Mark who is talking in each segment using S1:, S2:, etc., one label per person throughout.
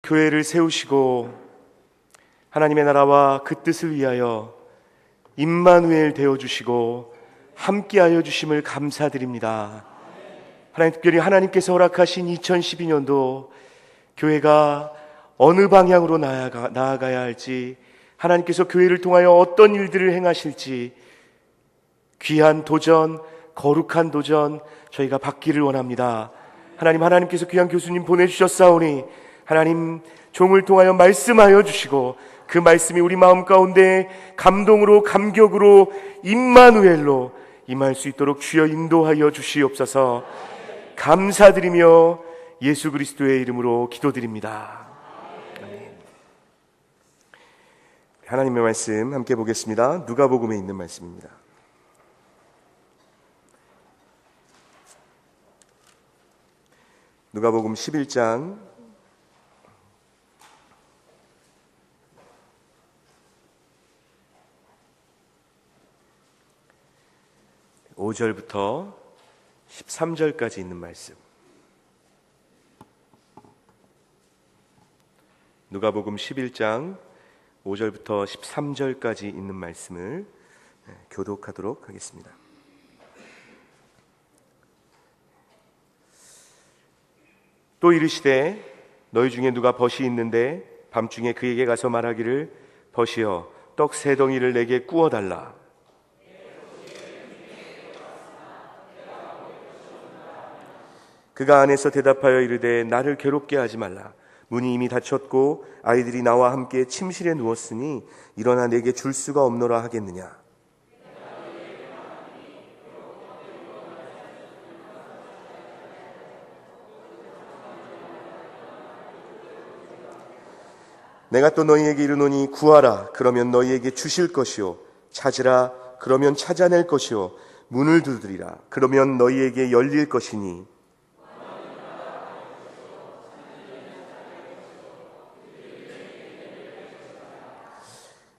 S1: 교회를 세우시고 하나님의 나라와 그 뜻을 위하여 임마누엘 되어주시고 함께하여 주심을 감사드립니다. 하나님, 특별히 하나님께서 허락하신 2012년도 교회가 어느 방향으로 나아가야 할지, 하나님께서 교회를 통하여 어떤 일들을 행하실지 귀한 도전, 거룩한 도전 저희가 받기를 원합니다. 하나님께서 귀한 교수님 보내주셨사오니 하나님 종을 통하여 말씀하여 주시고 그 말씀이 우리 마음 가운데 감동으로 감격으로 임마누엘로 임할 수 있도록 주여 인도하여 주시옵소서. 감사드리며 예수 그리스도의 이름으로 기도드립니다. 하나님의 말씀 함께 보겠습니다. 누가복음에 있는 말씀입니다. 누가복음 11장 5절부터 13절까지 있는 말씀. 누가복음 11장 5절부터 13절까지 있는 말씀을 교독하도록 하겠습니다. 또 이르시되 너희 중에 누가 벗이 있는데 밤중에 그에게 가서 말하기를 벗이여 떡 세 덩이를 내게 구워달라. 그가 안에서 대답하여 이르되 나를 괴롭게 하지 말라. 문이 이미 닫혔고 아이들이 나와 함께 침실에 누웠으니 일어나 내게 줄 수가 없노라 하겠느냐. 내가 또 너희에게 이르노니 구하라 그러면 너희에게 주실 것이요 찾으라 그러면 찾아낼 것이요 문을 두드리라 그러면 너희에게 열릴 것이니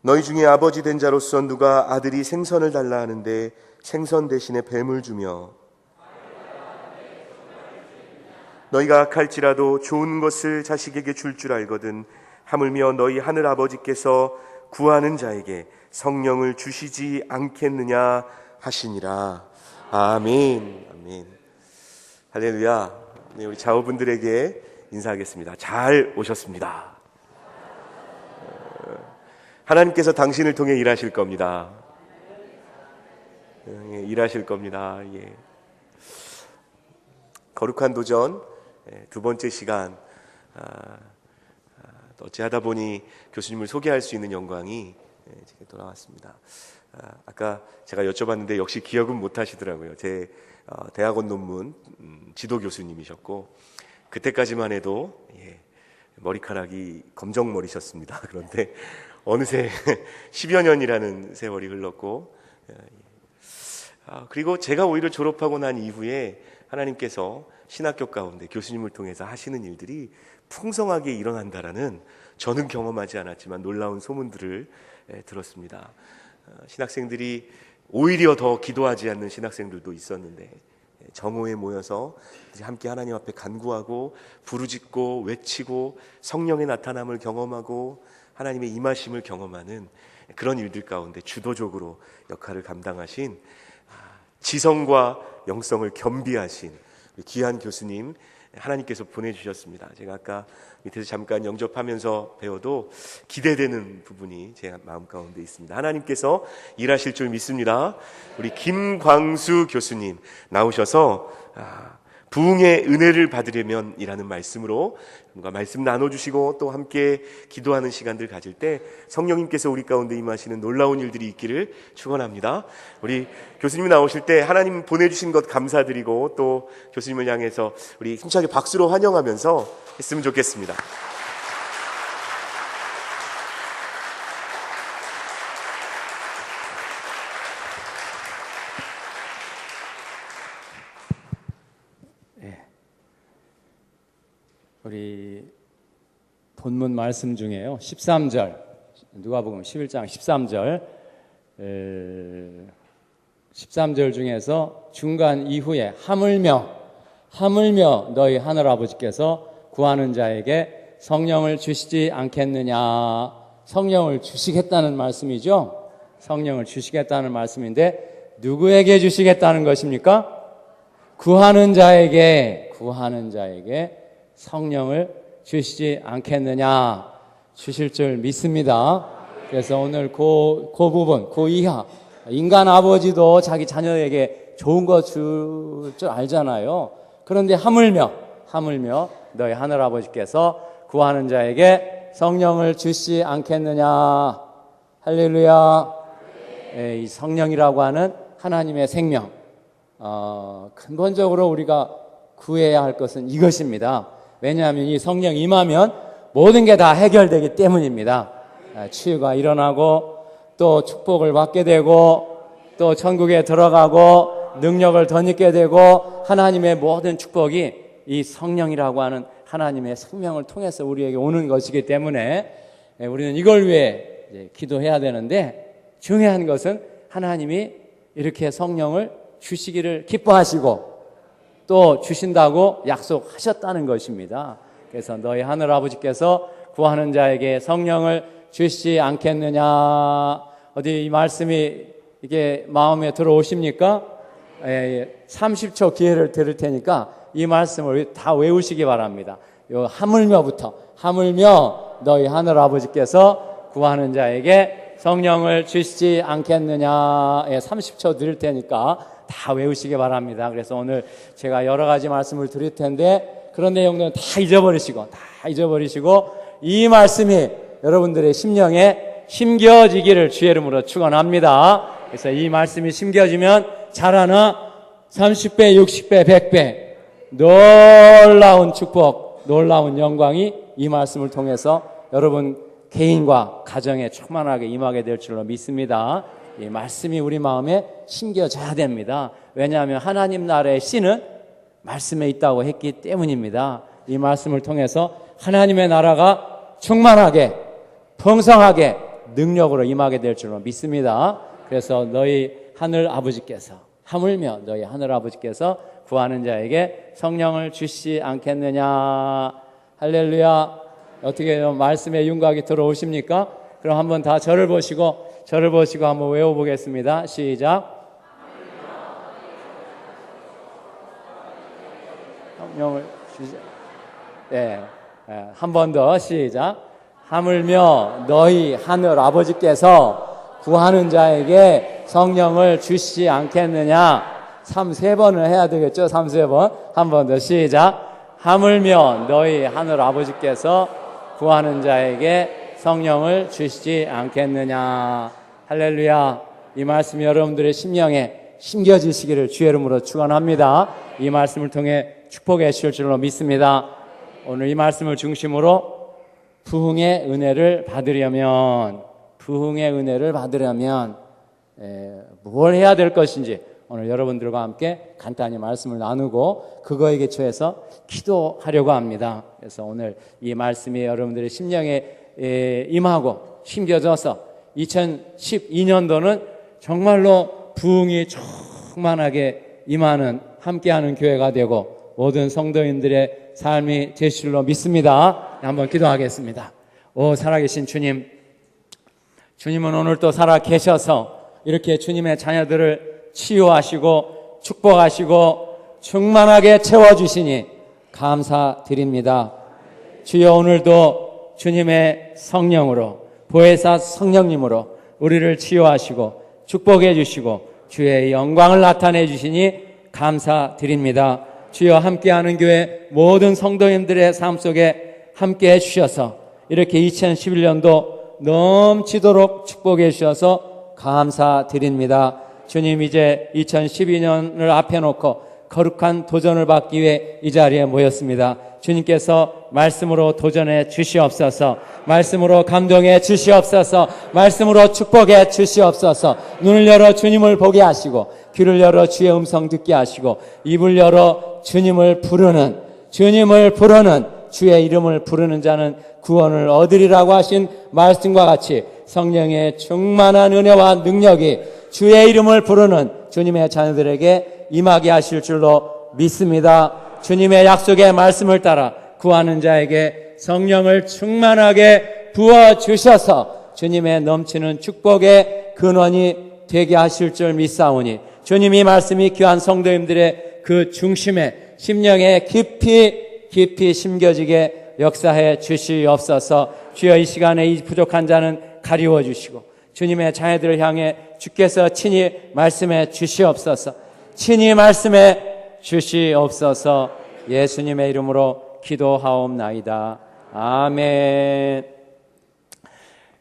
S1: 너희 중에 아버지 된 자로서 누가 아들이 생선을 달라 하는데 생선 대신에 뱀을 주며 너희가 악할지라도 좋은 것을 자식에게 줄 줄 알거든 하물며 너희 하늘 아버지께서 구하는 자에게 성령을 주시지 않겠느냐 하시니라. 아멘. 아멘. 할렐루야. 네, 우리 자호분들에게 인사하겠습니다. 잘 오셨습니다. 하나님께서 당신을 통해 일하실 겁니다. 일하실 겁니다. 예. 거룩한 도전 두 번째 시간. 어찌하다 보니 교수님을 소개할 수 있는 영광이 제게 돌아왔습니다. 아까 제가 여쭤봤는데 역시 기억은 못 하시더라고요. 제 대학원 논문 지도 교수님이셨고 그때까지만 해도 머리카락이 검정머리셨습니다. 그런데 어느새 10여 년이라는 세월이 흘렀고 그리고 제가 오히려 졸업하고 난 이후에 하나님께서 신학교 가운데 교수님을 통해서 하시는 일들이 풍성하게 일어난다라는 저는 경험하지 않았지만 놀라운 소문들을 들었습니다. 신학생들이 오히려 더 기도하지 않는 신학생들도 있었는데 정오에 모여서 함께 하나님 앞에 간구하고 부르짖고 외치고 성령의 나타남을 경험하고 하나님의 임하심을 경험하는 그런 일들 가운데 주도적으로 역할을 감당하신 지성과 영성을 겸비하신 귀한 교수님 하나님께서 보내주셨습니다. 제가 아까 밑에서 잠깐 영접하면서 배워도 기대되는 부분이 제 마음 가운데 있습니다. 하나님께서 일하실 줄 믿습니다. 우리 김광수 교수님 나오셔서 부흥의 은혜를 받으려면 이라는 말씀으로 뭔가 말씀 나눠주시고 또 함께 기도하는 시간들 가질 때 성령님께서 우리 가운데 임하시는 놀라운 일들이 있기를 축원합니다. 우리 교수님이 나오실 때 하나님 보내주신 것 감사드리고 또 교수님을 향해서 우리 힘차게 박수로 환영하면서 했으면 좋겠습니다.
S2: 우리 본문 말씀 중에요 13절 누가복음 11장 13절 중에서 중간 이후에 하물며 너희 하늘아버지께서 구하는 자에게 성령을 주시지 않겠느냐. 성령을 주시겠다는 말씀이죠. 성령을 주시겠다는 말씀인데 누구에게 주시겠다는 것입니까? 구하는 자에게 성령을 주시지 않겠느냐. 주실 줄 믿습니다. 그래서 오늘 그 부분, 그 이하, 인간 아버지도 자기 자녀에게 좋은 거 줄 줄 알잖아요. 그런데 하물며 너희 하늘아버지께서 구하는 자에게 성령을 주시지 않겠느냐. 할렐루야. 이 성령이라고 하는 하나님의 생명, 근본적으로 우리가 구해야 할 것은 이것입니다. 왜냐하면 이 성령 임하면 모든 게 다 해결되기 때문입니다. 치유가 일어나고 또 축복을 받게 되고 또 천국에 들어가고 능력을 덧입게 되고 하나님의 모든 축복이 이 성령이라고 하는 하나님의 생명을 통해서 우리에게 오는 것이기 때문에 우리는 이걸 위해 기도해야 되는데, 중요한 것은 하나님이 이렇게 성령을 주시기를 기뻐하시고 또 주신다고 약속하셨다는 것입니다. 그래서 너희 하늘아버지께서 구하는 자에게 성령을 주시지 않겠느냐. 어디 이 말씀이 이게 마음에 들어오십니까? 30초 기회를 드릴 테니까 이 말씀을 다 외우시기 바랍니다. 요 하물며 너희 하늘아버지께서 구하는 자에게 성령을 주시지 않겠느냐. 30초 드릴 테니까 다 외우시기 바랍니다. 그래서 오늘 제가 여러 가지 말씀을 드릴 텐데 그런 내용들은 다 잊어버리시고 이 말씀이 여러분들의 심령에 심겨지기를 주의 이름으로 축원합니다. 그래서 이 말씀이 심겨지면 자라나 30배, 60배, 100배 놀라운 축복, 놀라운 영광이 이 말씀을 통해서 여러분 개인과 가정에 충만하게 임하게 될 줄로 믿습니다. 이 말씀이 우리 마음에 심겨져야 됩니다. 왜냐하면 하나님 나라의 씨는 말씀에 있다고 했기 때문입니다. 이 말씀을 통해서 하나님의 나라가 충만하게 풍성하게 능력으로 임하게 될 줄로 믿습니다. 그래서 너희 하늘 아버지께서 하물며 너희 하늘 아버지께서 구하는 자에게 성령을 주시지 않겠느냐. 할렐루야. 어떻게 말씀의 윤곽이 들어오십니까? 그럼 한번 다 저를 보시고 한번 외워보겠습니다. 시작. 성령을 주시. 한 번 더 시작. 하물며 너희 하늘 아버지께서 구하는 자에게 성령을 주시지 않겠느냐. 3-3번을 해야 되겠죠? 3-3번. 한 번 더 시작. 하물며 너희 하늘 아버지께서 구하는 자에게 성령을 주시지 않겠느냐. 할렐루야. 이 말씀이 여러분들의 심령에 심겨지시기를 주의 이름으로 축원합니다. 이 말씀을 통해 축복해 주실 줄로 믿습니다. 오늘 이 말씀을 중심으로 부흥의 은혜를 받으려면 뭘 해야 될 것인지 오늘 여러분들과 함께 간단히 말씀을 나누고 그거에 기초해서 기도하려고 합니다. 그래서 오늘 이 말씀이 여러분들의 심령에 임하고 심겨져서 2012년도는 정말로 부흥이 충만하게 임하는 함께하는 교회가 되고 모든 성도인들의 삶이 되실 줄로 믿습니다. 한번 기도하겠습니다. 오 살아계신 주님, 주님은 오늘 또 살아 계셔서 이렇게 주님의 자녀들을 치유하시고 축복하시고 충만하게 채워주시니 감사드립니다. 주여, 오늘도 주님의 성령으로 보혜사 성령님으로 우리를 치유하시고 축복해 주시고 주의 영광을 나타내 주시니 감사드립니다. 주여, 함께하는 교회 모든 성도님들의 삶 속에 함께해 주셔서 이렇게 2011년도 넘치도록 축복해 주셔서 감사드립니다. 주님, 이제 2012년을 앞에 놓고 거룩한 도전을 받기 위해 이 자리에 모였습니다. 주님께서 말씀으로 도전해 주시옵소서. 말씀으로 감동해 주시옵소서. 말씀으로 축복해 주시옵소서. 눈을 열어 주님을 보게 하시고 귀를 열어 주의 음성 듣게 하시고 입을 열어 주님을 부르는 주의 이름을 부르는 자는 구원을 얻으리라고 하신 말씀과 같이 성령의 충만한 은혜와 능력이 주의 이름을 부르는 주님의 자녀들에게 임하게 하실 줄로 믿습니다. 주님의 약속의 말씀을 따라 구하는 자에게 성령을 충만하게 부어주셔서 주님의 넘치는 축복의 근원이 되게 하실 줄 믿사오니 주님이 말씀이 귀한 성도님들의 그 중심에 심령에 깊이 심겨지게 역사해 주시옵소서. 주여 이 시간에 이 부족한 자는 가리워 주시고 주님의 자녀들을 향해 주께서 친히 말씀해 주시옵소서. 친히 말씀해 주시옵소서. 예수님의 이름으로 기도하옵나이다. 아멘.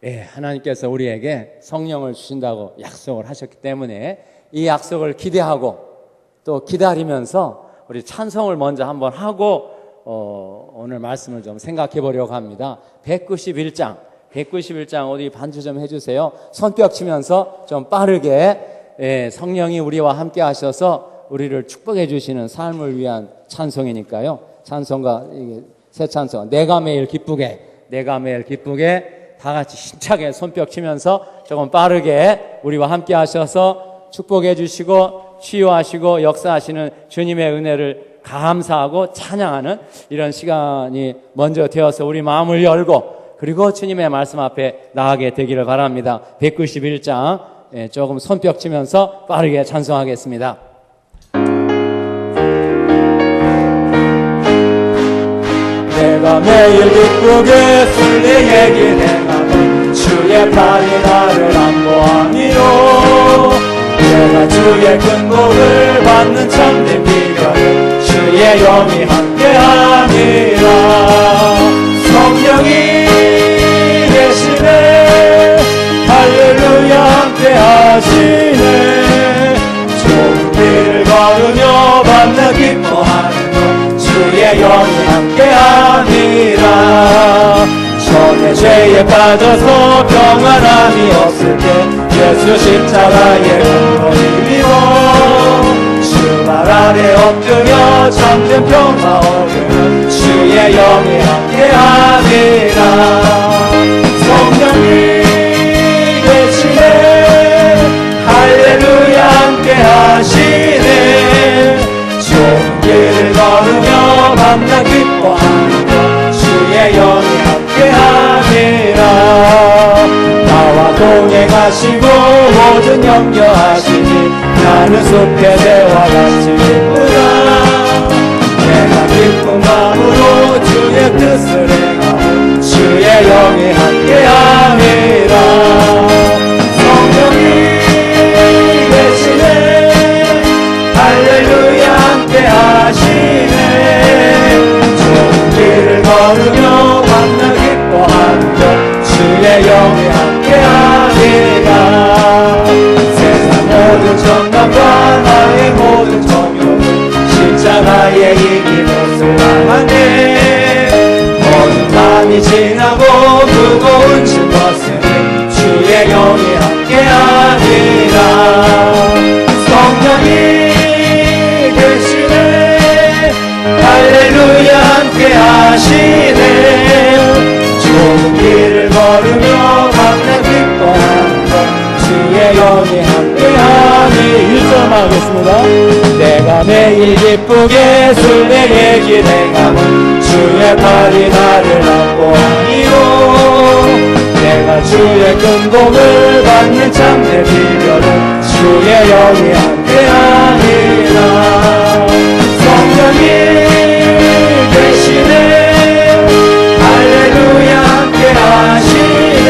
S2: 예, 하나님께서 우리에게 성령을 주신다고 약속을 하셨기 때문에 이 약속을 기대하고 또 기다리면서 우리 찬송을 먼저 한번 하고 오늘 말씀을 좀 생각해 보려고 합니다. 191장 어디 반주 좀 해주세요. 손뼉 치면서 좀 빠르게 성령이 우리와 함께 하셔서 우리를 축복해 주시는 삶을 위한 찬송이니까요. 찬송가 새 찬송 내가 매일 기쁘게 다 같이 힘차게 손뼉 치면서 조금 빠르게 우리와 함께 하셔서 축복해 주시고 치유하시고 역사하시는 주님의 은혜를 감사하고 찬양하는 이런 시간이 먼저 되어서 우리 마음을 열고 그리고 주님의 말씀 앞에 나가게 되기를 바랍니다. 191장 조금 손뼉 치면서 빠르게 찬송하겠습니다. 내가 매일 기쁘게 술래 얘기 행하고 주의 팔이 나를 안보하니요 내가 주의 큰 복을 받는 참된 비결은 주의 영이 함께함이라 성령이 계시네 할렐루야 함께하시네 좋은 길을 걸으며 만나 기뻐하는 것 주의 영이 함께함이라 전에 죄에 빠져서 평안함이 없을 때 예수 십자가의 공로를 미워 주 말 아래 엎드려 참된 평화 얻으면 주의 영이 함께함이라 성령이 계시네 할렐루야 함께하시네 좋은 길을 걸으며 만나 기뻐하는 것 주의 영이 함께함이라 나와 동행하시고 모든 염려하시니 나는 숲의 새와 같이 기쁘다 내가 기쁜 마음으로 주의 뜻을 행하고 주의 영이 함께함이라 성령이 계시네 할렐루야 함께하시네 좋은 길을 걸으며 만나 기뻐하는 것 주의 영이 함께하리라 세상 모든 정감과 나의 모든 정욕을 십자가에 이기고 나가네 모든 밤이 지나고 무거운 짐 벗으니 주의 영이 함께하리라 성령이 계시네 할렐루야 함께하시네 좋은 길을 걸으며 만나 기뻐하는 것 주의 영이 함께하니 1절 하겠습니다. 내가 매일 기쁘게 술래 얘기 행하면 주의 팔이 나를 안보하니요 내가 주의 큰 복을 받는 참된 비결은 주의 영이 함께하니라 성령이 계시네 할렐루야 함께하시네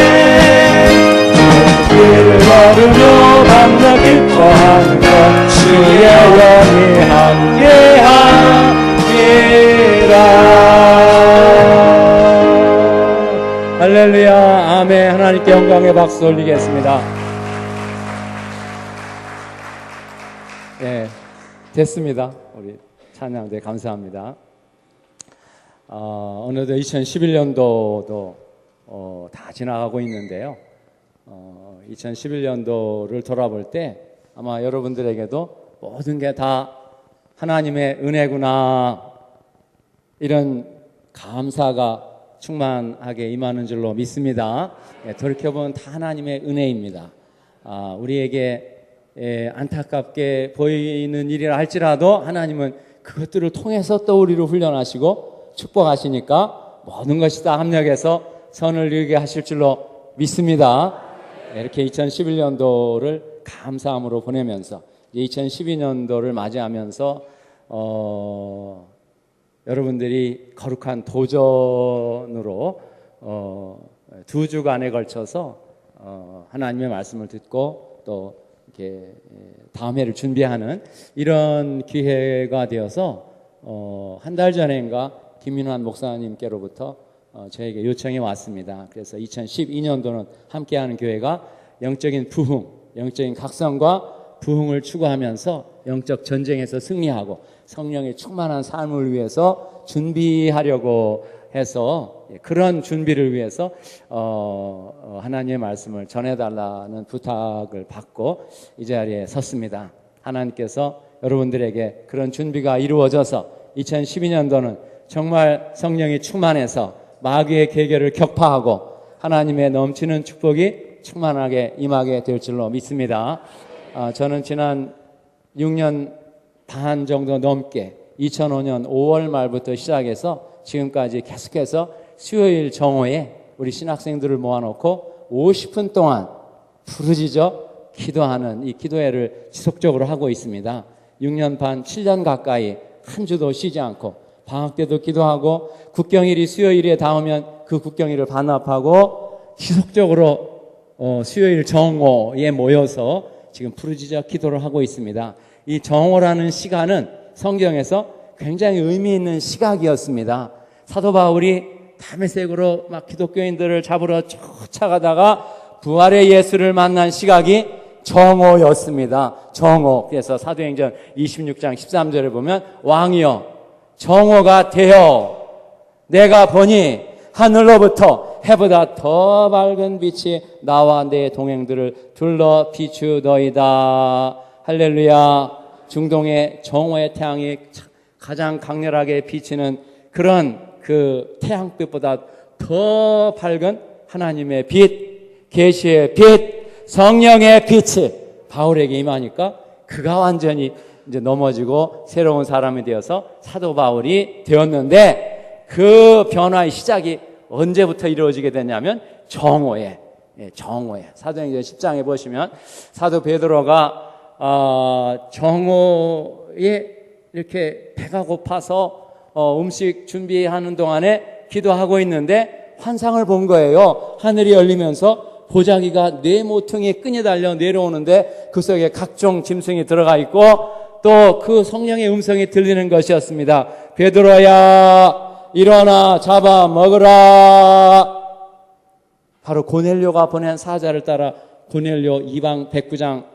S2: 길을 걸으며 만나 기뻐하는 것 주의 영이 함께하니라 할렐루야 아멘 하나님께 영광의 박수 올리겠습니다. 네, 됐습니다. 우리 찬양대 감사합니다. 어느덧 2011년도도 다 지나가고 있는데요. 2011년도를 돌아볼 때 아마 여러분들에게도 모든 게 다 하나님의 은혜구나 이런 감사가 충만하게 임하는 줄로 믿습니다. 돌이켜보면 다 하나님의 은혜입니다. 우리에게 안타깝게 보이는 일이라 할지라도 하나님은 그것들을 통해서 또 우리를 훈련하시고 축복하시니까 모든 것이 다 합력해서 선을 이루게 하실 줄로 믿습니다. 이렇게 2011년도를 감사함으로 보내면서 2012년도를 맞이하면서 여러분들이 거룩한 도전으로 2주간에 걸쳐서 하나님의 말씀을 듣고 또 이렇게 다음 해를 준비하는 이런 기회가 되어서 한 달 전인가 김민환 목사님께로부터 저에게 요청이 왔습니다. 그래서 2012년도는 함께하는 교회가 영적인 부흥, 영적인 각성과 부흥을 추구하면서 영적 전쟁에서 승리하고 성령의 충만한 삶을 위해서 준비하려고 해서 그런 준비를 위해서 하나님의 말씀을 전해달라는 부탁을 받고 이 자리에 섰습니다. 하나님께서 여러분들에게 그런 준비가 이루어져서 2012년도는 정말 성령이 충만해서 마귀의 계계를 격파하고 하나님의 넘치는 축복이 충만하게 임하게 될 줄로 믿습니다. 저는 지난 6년 반 정도 넘게 2005년 5월 말부터 시작해서 지금까지 계속해서 수요일 정오에 우리 신학생들을 모아놓고 50분 동안 부르짖어 기도하는 이 기도회를 지속적으로 하고 있습니다. 6년 반, 7년 가까이 한 주도 쉬지 않고 방학 때도 기도하고 국경일이 수요일에 닿으면 그 국경일을 반납하고 지속적으로 수요일 정오에 모여서 지금 부르짖어 기도를 하고 있습니다. 이 정오라는 시간은 성경에서 굉장히 의미 있는 시각이었습니다. 사도 바울이 다메섹으로 막 기독교인들을 잡으러 쫓아가다가 부활의 예수를 만난 시각이 정오였습니다. 정오. 그래서 사도행전 26장 13절을 보면 왕이여 정오가 되어 내가 보니 하늘로부터 해보다 더 밝은 빛이 나와 내 동행들을 둘러 비추더이다. 할렐루야. 중동의 정오의 태양이 가장 강렬하게 비치는 그런 그 태양빛보다 더 밝은 하나님의 빛, 계시의 빛, 성령의 빛이 바울에게 임하니까 그가 완전히 이제 넘어지고 새로운 사람이 되어서 사도 바울이 되었는데 그 변화의 시작이 언제부터 이루어지게 되냐면 정오에 사도행전 10장에 보시면 사도 베드로가 정오에 이렇게 배가 고파서 음식 준비하는 동안에 기도하고 있는데 환상을 본 거예요. 하늘이 열리면서 보자기가 네 모퉁이에 끈이 달려 내려오는데 그 속에 각종 짐승이 들어가 있고 또 그 성령의 음성이 들리는 것이었습니다. 베드로야 일어나 잡아 먹으라. 바로 고넬료가 보낸 사자를 따라 고넬료 이방 백부장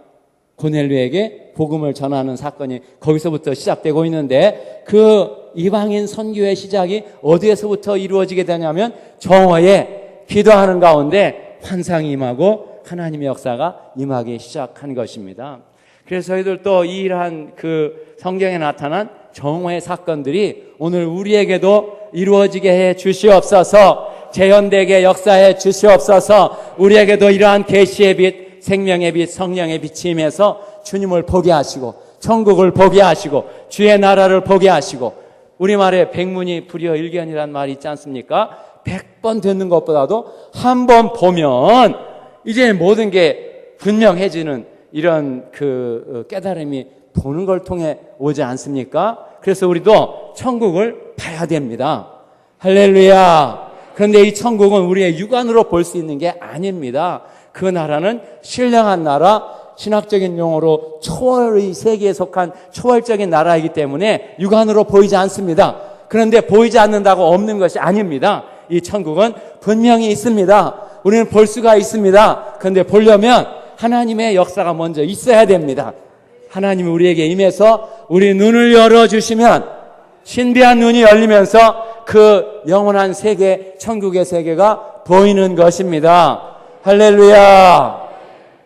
S2: 고넬료에게 복음을 전하는 사건이 거기서부터 시작되고 있는데 그 이방인 선교의 시작이 어디에서부터 이루어지게 되냐면 정오에 기도하는 가운데 환상이 임하고 하나님의 역사가 임하기 시작한 것입니다. 그래서 저희들도 이러한 그 성경에 나타난 정오의 사건들이 오늘 우리에게도 이루어지게 해 주시옵소서. 재현되게 역사해 주시옵소서. 우리에게도 이러한 계시의 빛, 생명의 빛, 성령의 빛이 임해서 주님을 보게 하시고 천국을 보게 하시고 주의 나라를 보게 하시고 우리말에 백문이 불여일견이라는 말이 있지 않습니까? 100번 듣는 것보다도 한 번 보면 이제 모든 게 분명해지는 이런 그 깨달음이 보는 걸 통해 오지 않습니까? 그래서 우리도 천국을 봐야 됩니다. 할렐루야. 그런데 이 천국은 우리의 육안으로 볼 수 있는 게 아닙니다. 그 나라는 신령한 나라, 신학적인 용어로 초월의 세계에 속한 초월적인 나라이기 때문에 육안으로 보이지 않습니다. 그런데 보이지 않는다고 없는 것이 아닙니다. 이 천국은 분명히 있습니다. 우리는 볼 수가 있습니다. 그런데 보려면 하나님의 역사가 먼저 있어야 됩니다. 하나님이 우리에게 임해서 우리 눈을 열어주시면 신비한 눈이 열리면서 그 영원한 세계, 천국의 세계가 보이는 것입니다. 할렐루야.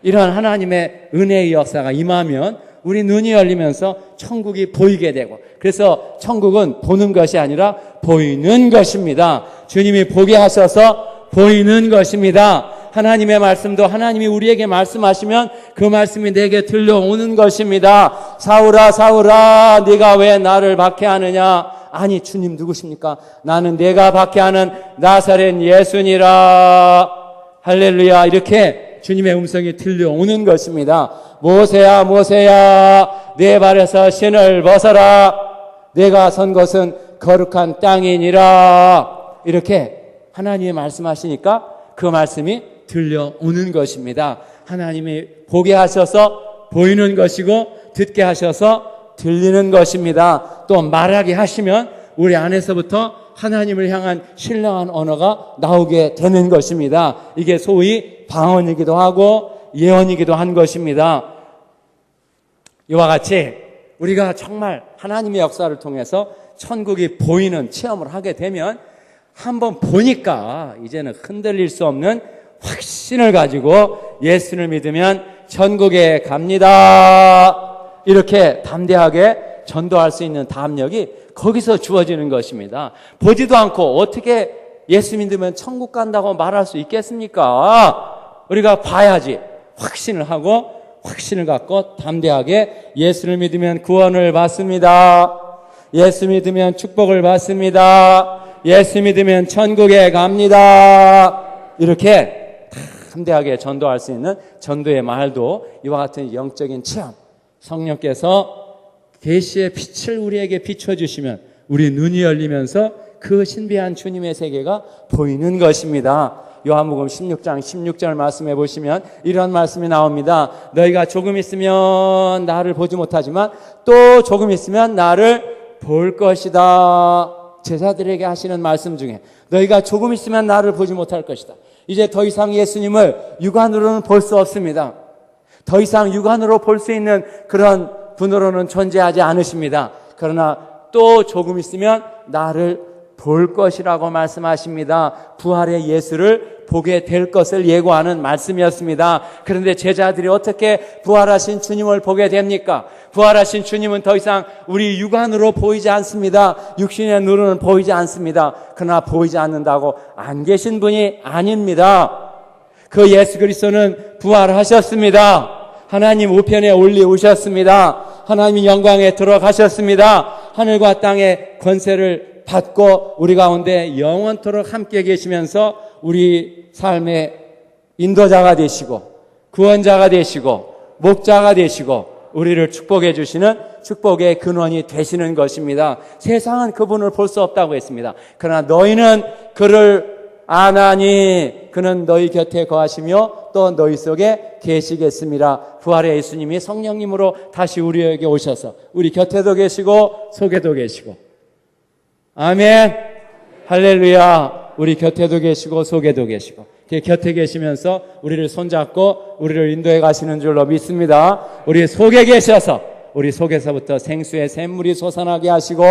S2: 이런 하나님의 은혜의 역사가 임하면 우리 눈이 열리면서 천국이 보이게 되고 그래서 천국은 보는 것이 아니라 보이는 것입니다. 주님이 보게 하셔서 보이는 것입니다. 하나님의 말씀도 하나님이 우리에게 말씀하시면 그 말씀이 내게 들려오는 것입니다. 사울아 사울아 네가 왜 나를 박해하느냐. 아니 주님 누구십니까? 나는 내가 박해하는 나사렛 예수니라. 할렐루야. 이렇게 주님의 음성이 들려오는 것입니다. 모세야 모세야 내 발에서 신을 벗어라. 내가 선 곳은 거룩한 땅이니라. 이렇게 하나님이 말씀하시니까 그 말씀이 들려오는 것입니다. 하나님이 보게 하셔서 보이는 것이고 듣게 하셔서 들리는 것입니다. 또 말하게 하시면 우리 안에서부터 하나님을 향한 신령한 언어가 나오게 되는 것입니다. 이게 소위 방언이기도 하고 예언이기도 한 것입니다. 이와 같이 우리가 정말 하나님의 역사를 통해서 천국이 보이는 체험을 하게 되면 한번 보니까 이제는 흔들릴 수 없는 확신을 가지고 예수를 믿으면 천국에 갑니다. 이렇게 담대하게 전도할 수 있는 담력이 거기서 주어지는 것입니다. 보지도 않고 어떻게 예수 믿으면 천국 간다고 말할 수 있겠습니까? 우리가 봐야지 확신을 하고 확신을 갖고 담대하게 예수를 믿으면 구원을 받습니다. 예수 믿으면 축복을 받습니다. 예수 믿으면 천국에 갑니다. 이렇게 담대하게 전도할 수 있는 전도의 말도 이와 같은 영적인 체험, 성령께서 계시의 빛을 우리에게 비춰주시면 우리 눈이 열리면서 그 신비한 주님의 세계가 보이는 것입니다. 요한복음 16장 16절 말씀해 보시면 이런 말씀이 나옵니다. 너희가 조금 있으면 나를 보지 못하지만 또 조금 있으면 나를 볼 것이다. 제자들에게 하시는 말씀 중에 너희가 조금 있으면 나를 보지 못할 것이다. 이제 더 이상 예수님을 육안으로는 볼 수 없습니다. 더 이상 육안으로 볼 수 있는 그런 분으로는 존재하지 않으십니다. 그러나 또 조금 있으면 나를 볼 것이라고 말씀하십니다. 부활의 예수를 보게 될 것을 예고하는 말씀이었습니다. 그런데 제자들이 어떻게 부활하신 주님을 보게 됩니까? 부활하신 주님은 더 이상 우리 육안으로 보이지 않습니다. 육신의 눈으로는 보이지 않습니다. 그러나 보이지 않는다고 안 계신 분이 아닙니다. 그 예수 그리스도는 부활하셨습니다. 하나님 우편에 올리우셨습니다. 하나님 영광에 들어가셨습니다. 하늘과 땅의 권세를 받고 우리 가운데 영원토록 함께 계시면서 우리 삶의 인도자가 되시고 구원자가 되시고 목자가 되시고 우리를 축복해 주시는 축복의 근원이 되시는 것입니다. 세상은 그분을 볼 수 없다고 했습니다. 그러나 너희는 그를 아나니 그는 너희 곁에 거하시며 또 너희 속에 계시겠습니다. 부활의 예수님이 성령님으로 다시 우리에게 오셔서 우리 곁에도 계시고 속에도 계시고 아멘 할렐루야. 우리 곁에도 계시고 속에도 계시고 곁에 계시면서 우리를 손잡고 우리를 인도해 가시는 줄로 믿습니다. 우리 속에 계셔서 우리 속에서부터 생수의 샘물이 솟아나게 하시고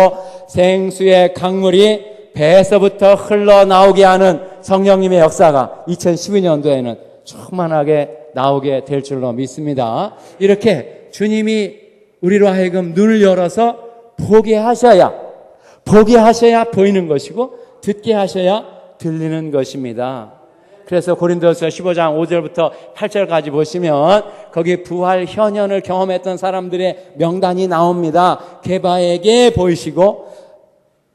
S2: 생수의 강물이 배에서부터 흘러나오게 하는 성령님의 역사가 2012년도에는 충만하게 나오게 될 줄로 믿습니다. 이렇게 주님이 우리로 하여금 눈을 열어서 보게 하셔야 보이는 것이고 듣게 하셔야 들리는 것입니다. 그래서 고린도서 15장 5절부터 8절까지 보시면 거기 부활 현현을 경험했던 사람들의 명단이 나옵니다. 게바에게 보이시고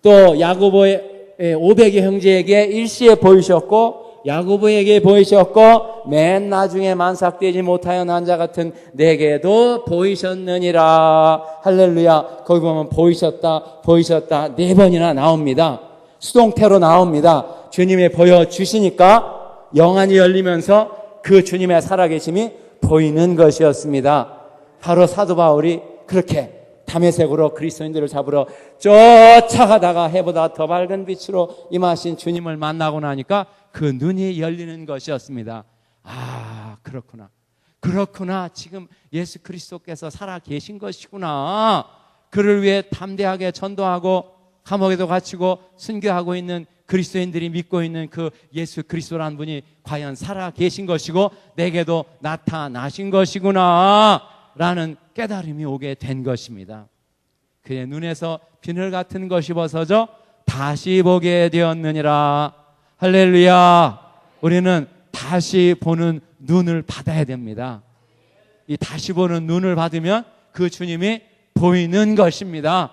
S2: 또 야고보의 500의 형제에게 일시에 보이셨고 야고보에게 보이셨고 맨 나중에 만삭되지 못하여 난 자 같은 내게도 보이셨느니라. 할렐루야. 거기 보면 보이셨다 4번이나 나옵니다. 수동태로 나옵니다. 주님이 보여주시니까 영안이 열리면서 그 주님의 살아계심이 보이는 것이었습니다. 바로 사도 바울이 그렇게 담에색으로 그리스도인들을 잡으러 쫓아가다가 해보다 더 밝은 빛으로 임하신 주님을 만나고 나니까 그 눈이 열리는 것이었습니다. 아, 그렇구나. 지금 예수 그리스도께서 살아 계신 것이구나. 그를 위해 담대하게 전도하고 감옥에도 갇히고 순교하고 있는 그리스도인들이 믿고 있는 그 예수 그리스도라는 분이 과연 살아 계신 것이고 내게도 나타나신 것이구나 라는 깨달음이 오게 된 것입니다. 그의 눈에서 비늘 같은 것이 벗어져 다시 보게 되었느니라. 할렐루야. 우리는 다시 보는 눈을 받아야 됩니다. 이 다시 보는 눈을 받으면 그 주님이 보이는 것입니다.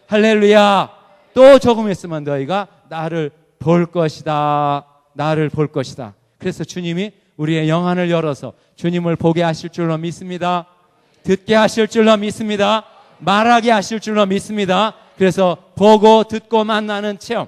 S2: 할렐루야. 또 조금 있으면 너희가 나를 볼 것이다. 나를 볼 것이다. 그래서 주님이 우리의 영안을 열어서 주님을 보게 하실 줄로 믿습니다. 듣게 하실 줄로 믿습니다. 말하게 하실 줄로 믿습니다. 그래서 보고 듣고 만나는 체험,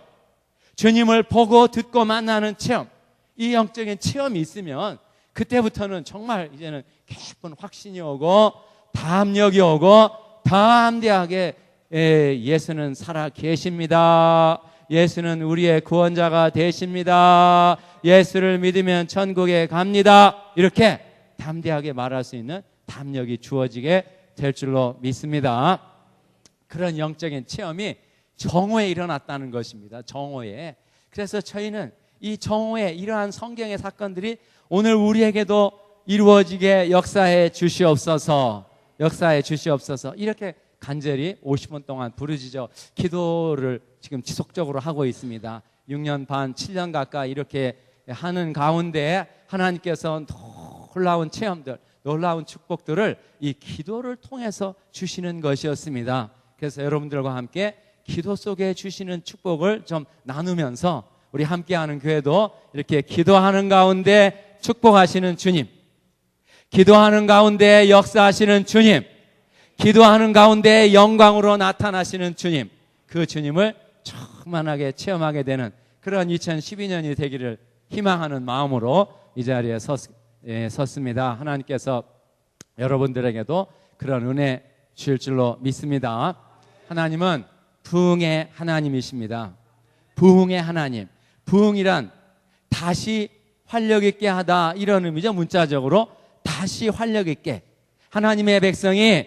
S2: 주님을 보고 듣고 만나는 체험, 이 영적인 체험이 있으면 그때부터는 정말 이제는 깊은 확신이 오고 담력이 오고 담대하게 예수는 살아 계십니다. 예수는 우리의 구원자가 되십니다. 예수를 믿으면 천국에 갑니다. 이렇게 담대하게 말할 수 있는 담력이 주어지게 될 줄로 믿습니다. 그런 영적인 체험이 정오에 일어났다는 것입니다. 정오에. 그래서 저희는 이 정오에 이러한 성경의 사건들이 오늘 우리에게도 이루어지게 역사해 주시옵소서. 역사해 주시옵소서. 이렇게 간절히 50분 동안 부르짖어 기도를 지금 지속적으로 하고 있습니다. 6년 반, 7년 가까이 이렇게 하는 가운데 하나님께서 놀라운 체험들, 놀라운 축복들을 이 기도를 통해서 주시는 것이었습니다. 그래서 여러분들과 함께 기도 속에 주시는 축복을 좀 나누면서 우리 함께하는 교회도 이렇게 기도하는 가운데 축복하시는 주님, 기도하는 가운데 역사하시는 주님, 기도하는 가운데 영광으로 나타나시는 주님, 그 주님을 충만하게 체험하게 되는 그런 2012년이 되기를 희망하는 마음으로 이 자리에 섰습니다. 하나님께서 여러분들에게도 그런 은혜 주실 줄로 믿습니다. 하나님은 부흥의 하나님이십니다. 부흥의 하나님. 부흥이란 다시 활력 있게 하다, 이런 의미죠. 문자적으로 다시 활력 있게. 하나님의 백성이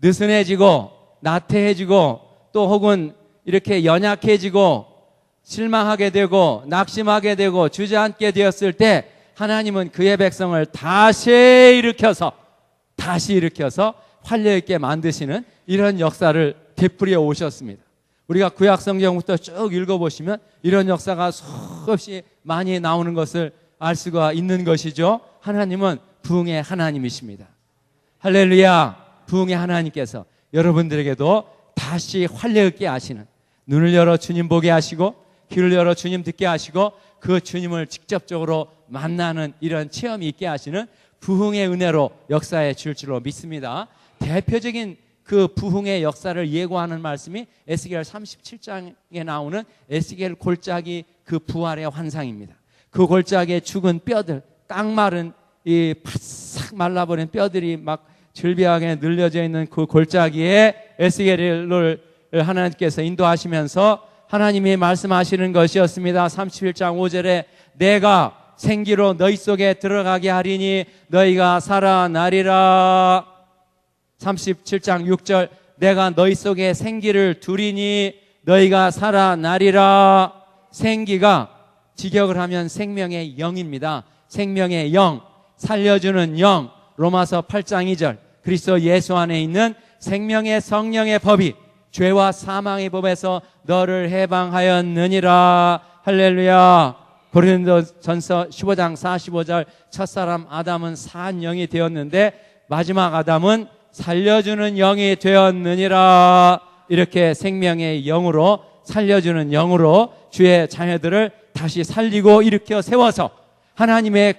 S2: 느슨해지고 나태해지고 또 혹은 이렇게 연약해지고 실망하게 되고 낙심하게 되고 주저앉게 되었을 때 하나님은 그의 백성을 다시 일으켜서 활력 있게 만드시는 이런 역사를 베풀어 오셨습니다. 우리가 구약 성경부터 쭉 읽어보시면 이런 역사가 수없이 많이 나오는 것을 알 수가 있는 것이죠. 하나님은 부흥의 하나님이십니다. 할렐루야. 부흥의 하나님께서 여러분들에게도 다시 활력 있게 하시는, 눈을 열어 주님 보게 하시고 귀를 열어 주님 듣게 하시고 그 주님을 직접적으로 만나는 이런 체험이 있게 하시는 부흥의 은혜로 역사해 줄 줄로 믿습니다. 대표적인 그 부흥의 역사를 예고하는 말씀이 에스겔 37장에 나오는 에스겔 골짜기 그 부활의 환상입니다. 그 골짜기에 죽은 뼈들, 깡마른 이 바싹 말라버린 뼈들이 막 즐비하게 늘려져 있는 그 골짜기에 에스겔을 하나님께서 인도하시면서 하나님이 말씀하시는 것이었습니다. 31장 5절에 내가 생기로 너희 속에 들어가게 하리니 너희가 살아나리라. 37장 6절 내가 너희 속에 생기를 두리니 너희가 살아나리라. 생기가 직역을 하면 생명의 영입니다. 생명의 영, 살려주는 영. 로마서 8장 2절 그리스도 예수 안에 있는 생명의 성령의 법이 죄와 사망의 법에서 너를 해방하였느니라. 할렐루야. 고린도전서 15장 45절 첫사람 아담은 산 영이 되었는데 마지막 아담은 살려주는 영이 되었느니라. 이렇게 생명의 영으로, 살려주는 영으로 주의 자녀들을 다시 살리고 일으켜 세워서 하나님의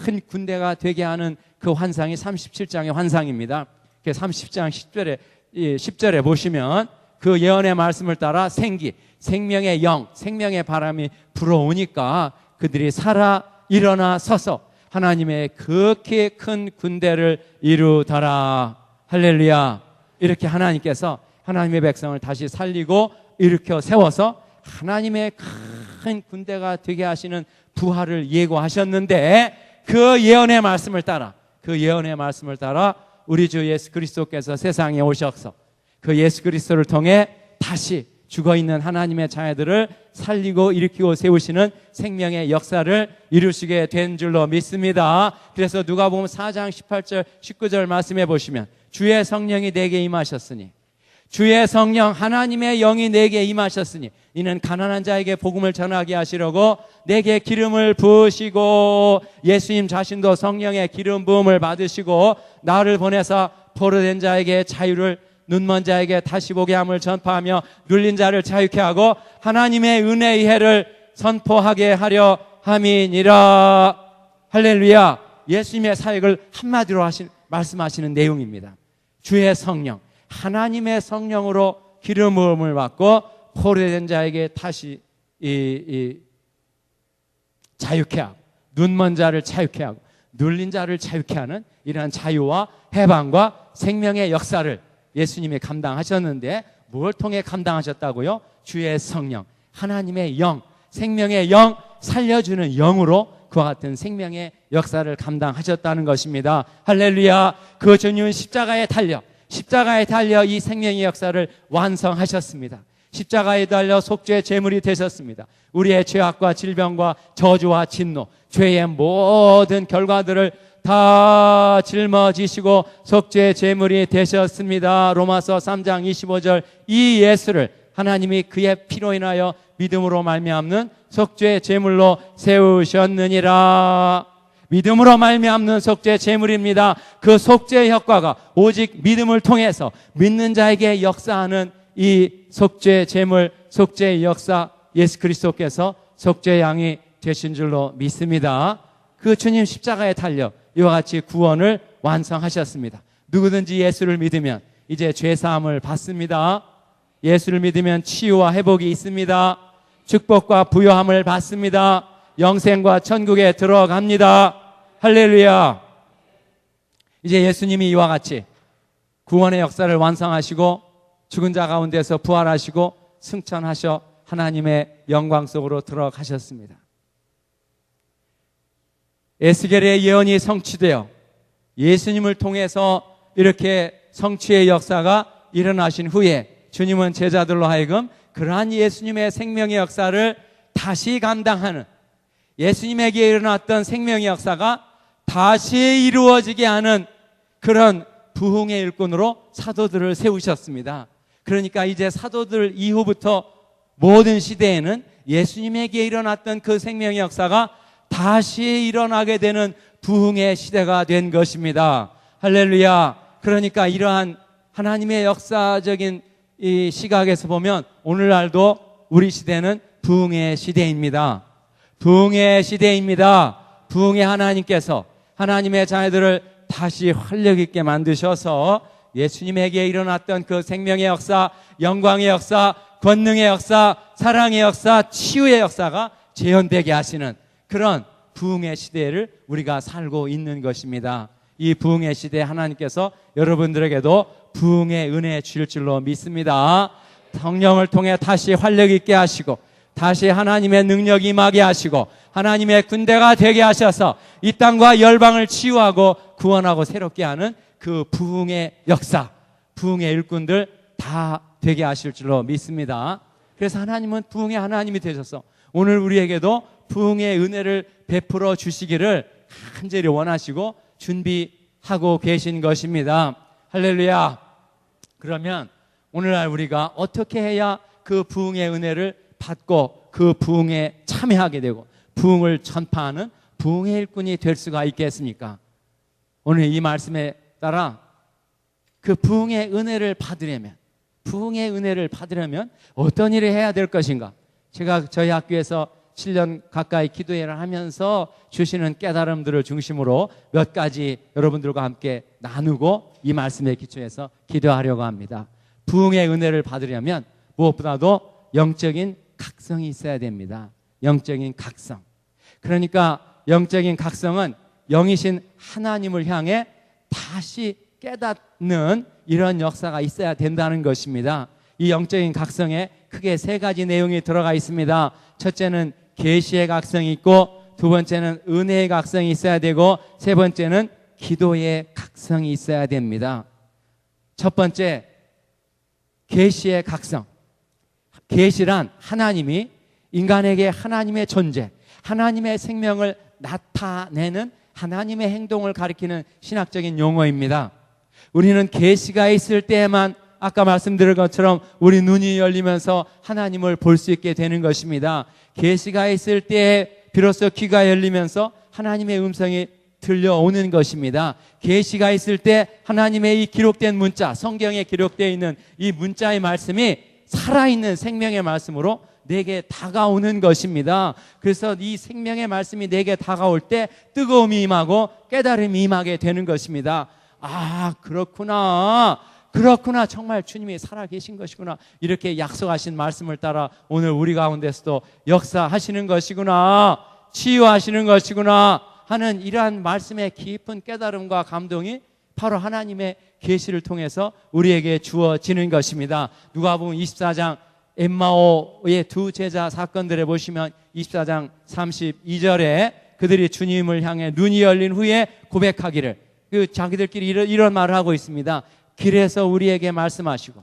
S2: 큰 군대가 되게 하는 그 환상이 37장의 환상입니다. 30장 10절에 보시면 그 예언의 말씀을 따라 생명의 영, 생명의 바람이 불어오니까 그들이 살아 일어나 서서 하나님의 극히 큰 군대를 이루더라. 할렐루야. 이렇게 하나님께서 하나님의 백성을 다시 살리고 일으켜 세워서 하나님의 큰 군대가 되게 하시는 부활을 예고하셨는데 그 예언의 말씀을 따라 우리 주 예수 그리스도께서 세상에 오셔서 그 예수 그리스도를 통해 다시 죽어있는 하나님의 자녀들을 살리고 일으키고 세우시는 생명의 역사를 이루시게 된 줄로 믿습니다. 그래서 누가복음 4장 18절 19절 말씀해 보시면 주의 성령이 내게 임하셨으니, 주의 성령 하나님의 영이 내게 임하셨으니 이는 가난한 자에게 복음을 전하게 하시려고 내게 기름을 부으시고, 예수님 자신도 성령의 기름 부음을 받으시고 나를 보내사 포로된 자에게 자유를 눈먼 자에게 다시 보게 함을 전파하며 눌린 자를 자유케 하고 하나님의 은혜의 해를 선포하게 하려 함이니라. 할렐루야. 예수님의 사역을 한마디로 말씀하시는 내용입니다. 주의 성령, 하나님의 성령으로 기름 부음을 받고 포로된 자에게 다시 자유케 하고, 눈먼 자를 자유케 하고 눌린 자를 자유케 하는 이러한 자유와 해방과 생명의 역사를 예수님이 감당하셨는데, 뭘 통해 감당하셨다고요? 주의 성령, 하나님의 영, 생명의 영, 살려주는 영으로 그와 같은 생명의 역사를 감당하셨다는 것입니다. 할렐루야. 그 주님은 십자가에 달려 이 생명의 역사를 완성하셨습니다. 십자가에 달려 속죄의 제물이 되셨습니다. 우리의 죄악과 질병과 저주와 진노, 죄의 모든 결과들을 다 짊어지시고 속죄의 제물이 되셨습니다. 로마서 3장 25절, 이 예수를 하나님이 그의 피로 인하여 믿음으로 말미암는 속죄의 제물로 세우셨느니라. 믿음으로 말미암는 속죄의 제물입니다. 그 속죄의 효과가 오직 믿음을 통해서 믿는 자에게 역사하는 이 속죄의 제물, 속죄의 역사, 예수 그리스도께서 속죄의 양이 되신 줄로 믿습니다. 그 주님 십자가에 달려 이와 같이 구원을 완성하셨습니다. 누구든지 예수를 믿으면 이제 죄사함을 받습니다. 예수를 믿으면 치유와 회복이 있습니다. 축복과 부요함을 받습니다. 영생과 천국에 들어갑니다. 할렐루야. 이제 예수님이 이와 같이 구원의 역사를 완성하시고 죽은 자 가운데서 부활하시고 승천하셔 하나님의 영광 속으로 들어가셨습니다. 에스겔의 예언이 성취되어 예수님을 통해서 이렇게 성취의 역사가 일어나신 후에 주님은 제자들로 하여금 그러한 예수님의 생명의 역사를 다시 감당하는, 예수님에게 일어났던 생명의 역사가 다시 이루어지게 하는 그런 부흥의 일꾼으로 사도들을 세우셨습니다. 그러니까 이제 사도들 이후부터 모든 시대에는 예수님에게 일어났던 그 생명의 역사가 다시 일어나게 되는 부흥의 시대가 된 것입니다. 할렐루야. 그러니까 이러한 하나님의 역사적인 이 시각에서 보면 오늘날도 우리 시대는 부흥의 시대입니다. 부흥의 시대입니다. 부흥의 하나님께서 하나님의 자녀들을 다시 활력 있게 만드셔서 예수님에게 일어났던 그 생명의 역사, 영광의 역사, 권능의 역사, 사랑의 역사, 치유의 역사가 재현되게 하시는 그런 부흥의 시대를 우리가 살고 있는 것입니다. 이 부흥의 시대에 하나님께서 여러분들에게도 부흥의 은혜 주실 줄로 믿습니다. 성령을 통해 다시 활력 있게 하시고 다시 하나님의 능력이 임하게 하시고 하나님의 군대가 되게 하셔서 이 땅과 열방을 치유하고 구원하고 새롭게 하는 그 부흥의 역사, 부흥의 일꾼들 다 되게 하실 줄로 믿습니다. 그래서 하나님은 부흥의 하나님이 되셔서 오늘 우리에게도 부흥의 은혜를 베풀어 주시기를 간절히 원하시고 준비하고 계신 것입니다. 할렐루야. 그러면 오늘날 우리가 어떻게 해야 그 부흥의 은혜를 받고 그 부흥에 참여하게 되고 부흥을 전파하는 부흥의 일꾼이 될 수가 있겠습니까? 오늘 이 말씀에 따라 그 부흥의 은혜를 받으려면 어떤 일을 해야 될 것인가? 제가 저희 학교에서 7년 가까이 기도회를 하면서 주시는 깨달음들을 중심으로 몇 가지 여러분들과 함께 나누고 이 말씀에 기초해서 기도하려고 합니다. 부흥의 은혜를 받으려면 무엇보다도 영적인 각성이 있어야 됩니다. 영적인 각성. 그러니까 영적인 각성은 영이신 하나님을 향해 다시 깨닫는 이런 역사가 있어야 된다는 것입니다. 이 영적인 각성에 크게 세 가지 내용이 들어가 있습니다. 첫째는 계시의 각성이 있고, 두 번째는 은혜의 각성이 있어야 되고, 세 번째는 기도의 각성이 있어야 됩니다. 첫 번째, 계시의 각성. 계시란 하나님이 인간에게 하나님의 존재, 하나님의 생명을 나타내는 하나님의 행동을 가리키는 신학적인 용어입니다. 우리는 계시가 있을 때에만 아까 말씀드린 것처럼 우리 눈이 열리면서 하나님을 볼 수 있게 되는 것입니다. 계시가 있을 때에 비로소 귀가 열리면서 하나님의 음성이 들려오는 것입니다. 계시가 있을 때 하나님의 이 기록된 문자, 성경에 기록되어 있는 이 문자의 말씀이 살아있는 생명의 말씀으로 내게 다가오는 것입니다. 그래서 이 생명의 말씀이 내게 다가올 때 뜨거움이 임하고 깨달음이 임하게 되는 것입니다. 아, 그렇구나. 정말 주님이 살아계신 것이구나. 이렇게 약속하신 말씀을 따라 오늘 우리 가운데서도 역사하시는 것이구나. 치유하시는 것이구나 하는 이러한 말씀의 깊은 깨달음과 감동이 바로 하나님의 계시를 통해서 우리에게 주어지는 것입니다. 누가복음 24장 엠마오의 두 제자 사건들에 보시면 24장 32절에 그들이 주님을 향해 눈이 열린 후에 고백하기를, 자기들끼리 이런 말을 하고 있습니다. 길에서 우리에게 말씀하시고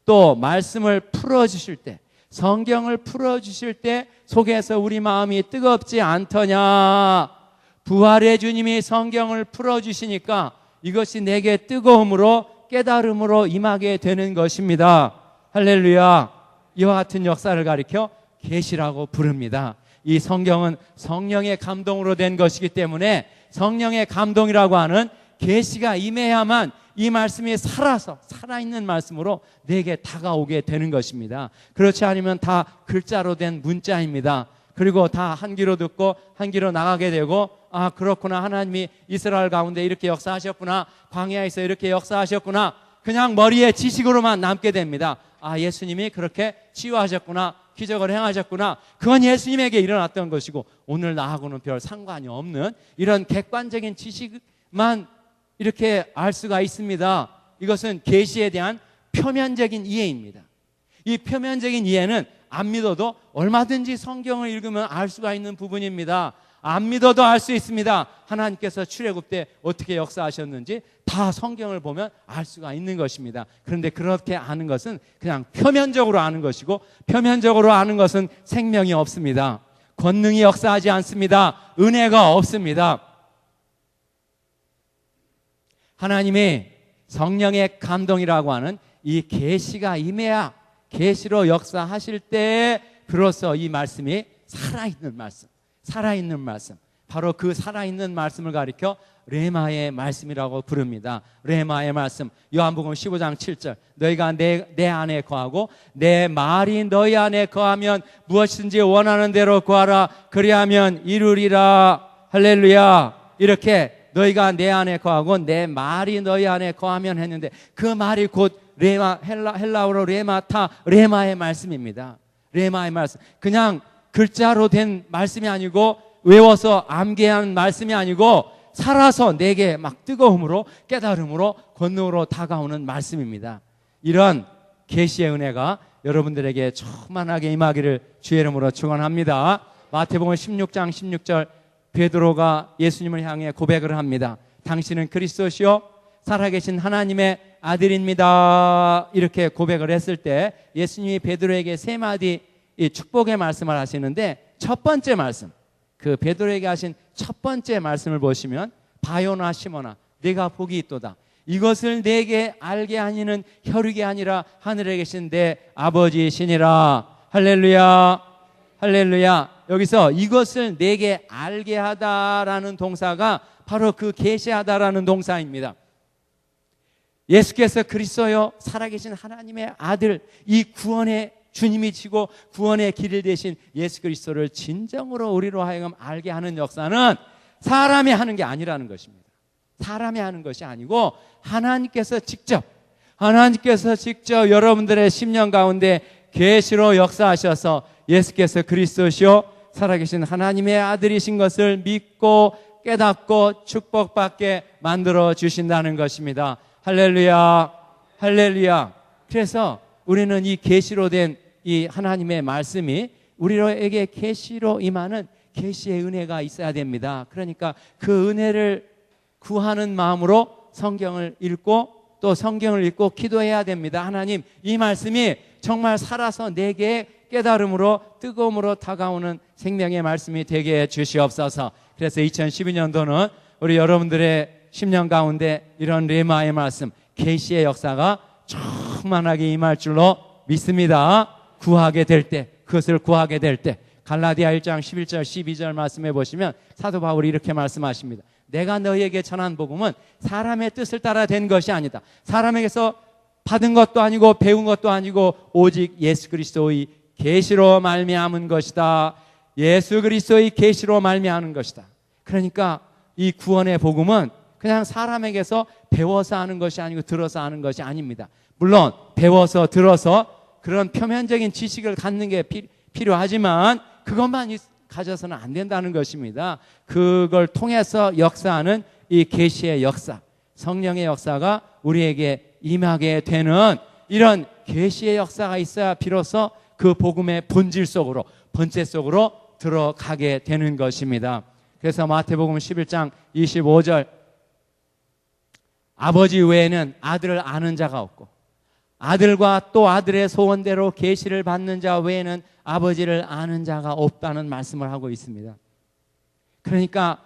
S2: 또 말씀을 풀어주실 때, 성경을 풀어주실 때 속에서 우리 마음이 뜨겁지 않더냐. 부활의 주님이 성경을 풀어주시니까 이것이 내게 뜨거움으로 깨달음으로 임하게 되는 것입니다. 할렐루야. 이와 같은 역사를 가리켜 계시라고 부릅니다. 이 성경은 성령의 감동으로 된 것이기 때문에 성령의 감동이라고 하는 계시가 임해야만 이 말씀이 살아있는 말씀으로 내게 다가오게 되는 것입니다. 그렇지 않으면 다 글자로 된 문자입니다. 그리고 다 한 귀로 듣고 한 귀로 나가게 되고, 아, 그렇구나, 하나님이 이스라엘 가운데 이렇게 역사하셨구나, 광야에서 이렇게 역사하셨구나, 그냥 머리에 지식으로만 남게 됩니다. 아, 예수님이 그렇게 치유하셨구나, 기적을 행하셨구나, 그건 예수님에게 일어났던 것이고 오늘 나하고는 별 상관이 없는 이런 객관적인 지식만 이렇게 알 수가 있습니다. 이것은 계시에 대한 표면적인 이해입니다. 이 표면적인 이해는 안 믿어도 얼마든지 성경을 읽으면 알 수가 있는 부분입니다. 안 믿어도 알 수 있습니다. 하나님께서 출애굽 때 어떻게 역사하셨는지 다 성경을 보면 알 수가 있는 것입니다. 그런데 그렇게 아는 것은 그냥 표면적으로 아는 것이고, 표면적으로 아는 것은 생명이 없습니다. 권능이 역사하지 않습니다. 은혜가 없습니다. 하나님의 성령의 감동이라고 하는 이 계시가 임해야, 계시로 역사하실 때 비로소 이 말씀이 살아있는 말씀, 바로 그 살아있는 말씀을 가리켜 레마의 말씀이라고 부릅니다. 레마의 말씀, 요한복음 15장 7절, 너희가 내 안에 거하고 내 말이 너희 안에 거하면 무엇이든지 원하는 대로 구하라, 그리하면 이루리라. 할렐루야. 이렇게 너희가 내 안에 거하고 내 말이 너희 안에 거하면 했는데, 그 말이 곧 레마, 헬라어로 레마타, 레마의 말씀입니다. 레마의 말씀, 그냥 글자로 된 말씀이 아니고 외워서 암기한 말씀이 아니고 살아서 내게 막 뜨거움으로 깨달음으로 권능으로 다가오는 말씀입니다. 이런 계시의 은혜가 여러분들에게 충만하게 임하기를 주의 이름으로 축원합니다. 마태복음 16장 16절, 베드로가 예수님을 향해 고백을 합니다. 당신은 그리스도시요 살아계신 하나님의 아들입니다. 이렇게 고백을 했을 때 예수님이 베드로에게 세 마디 이 축복의 말씀을 하시는데, 첫 번째 말씀, 그 베드로에게 하신 첫 번째 말씀을 보시면, 바요나 시몬아 내가 복이 있도다. 이것을 내게 알게 하니는 혈육이 아니라 하늘에 계신 내 아버지시니라. 할렐루야. 할렐루야. 여기서 이것을 내게 알게 하다라는 동사가 바로 그 계시하다라는 동사입니다. 예수께서 그리스도요 살아계신 하나님의 아들, 이 구원의 주님이 지고 구원의 길을 대신 예수 그리스도를 진정으로 우리로 하여금 알게 하는 역사는 사람이 하는 게 아니라는 것입니다. 사람이 하는 것이 아니고 하나님께서 직접 여러분들의 심령 가운데 계시로 역사하셔서 예수께서 그리스도시요 살아계신 하나님의 아들이신 것을 믿고 깨닫고 축복받게 만들어 주신다는 것입니다. 할렐루야. 할렐루야. 그래서 우리는 이 계시로 된 이 하나님의 말씀이 우리에게 계시로 임하는 계시의 은혜가 있어야 됩니다. 그러니까 그 은혜를 구하는 마음으로 성경을 읽고 또 성경을 읽고 기도해야 됩니다. 하나님, 이 말씀이 정말 살아서 내게 깨달음으로 뜨거움으로 다가오는 생명의 말씀이 되게 해 주시옵소서. 그래서 2012년도는 우리 여러분들의 심령 가운데 이런 레마의 말씀, 계시의 역사가 충만하게 임할 줄로 믿습니다. 그것을 구하게 될 때, 갈라디아 1장 11절 12절 말씀해 보시면 사도 바울이 이렇게 말씀하십니다. 내가 너희에게 전한 복음은 사람의 뜻을 따라 된 것이 아니다. 사람에게서 받은 것도 아니고 배운 것도 아니고 오직 예수 그리스도의 계시로 말미암은 것이다. 예수 그리스도의 계시로 말미암은 것이다. 그러니까 이 구원의 복음은 그냥 사람에게서 배워서 아는 것이 아니고 들어서 아는 것이 아닙니다. 물론 배워서 들어서 그런 표면적인 지식을 갖는 게 필요하지만 그것만 가져서는 안 된다는 것입니다. 그걸 통해서 역사하는 이 계시의 역사, 성령의 역사가 우리에게 임하게 되는 이런 계시의 역사가 있어야 비로소 그 복음의 본질 속으로, 본체 속으로 들어가게 되는 것입니다. 그래서 마태복음 11장 25절 아버지 외에는 아들을 아는 자가 없고 아들과 또 아들의 소원대로 계시를 받는 자 외에는 아버지를 아는 자가 없다는 말씀을 하고 있습니다. 그러니까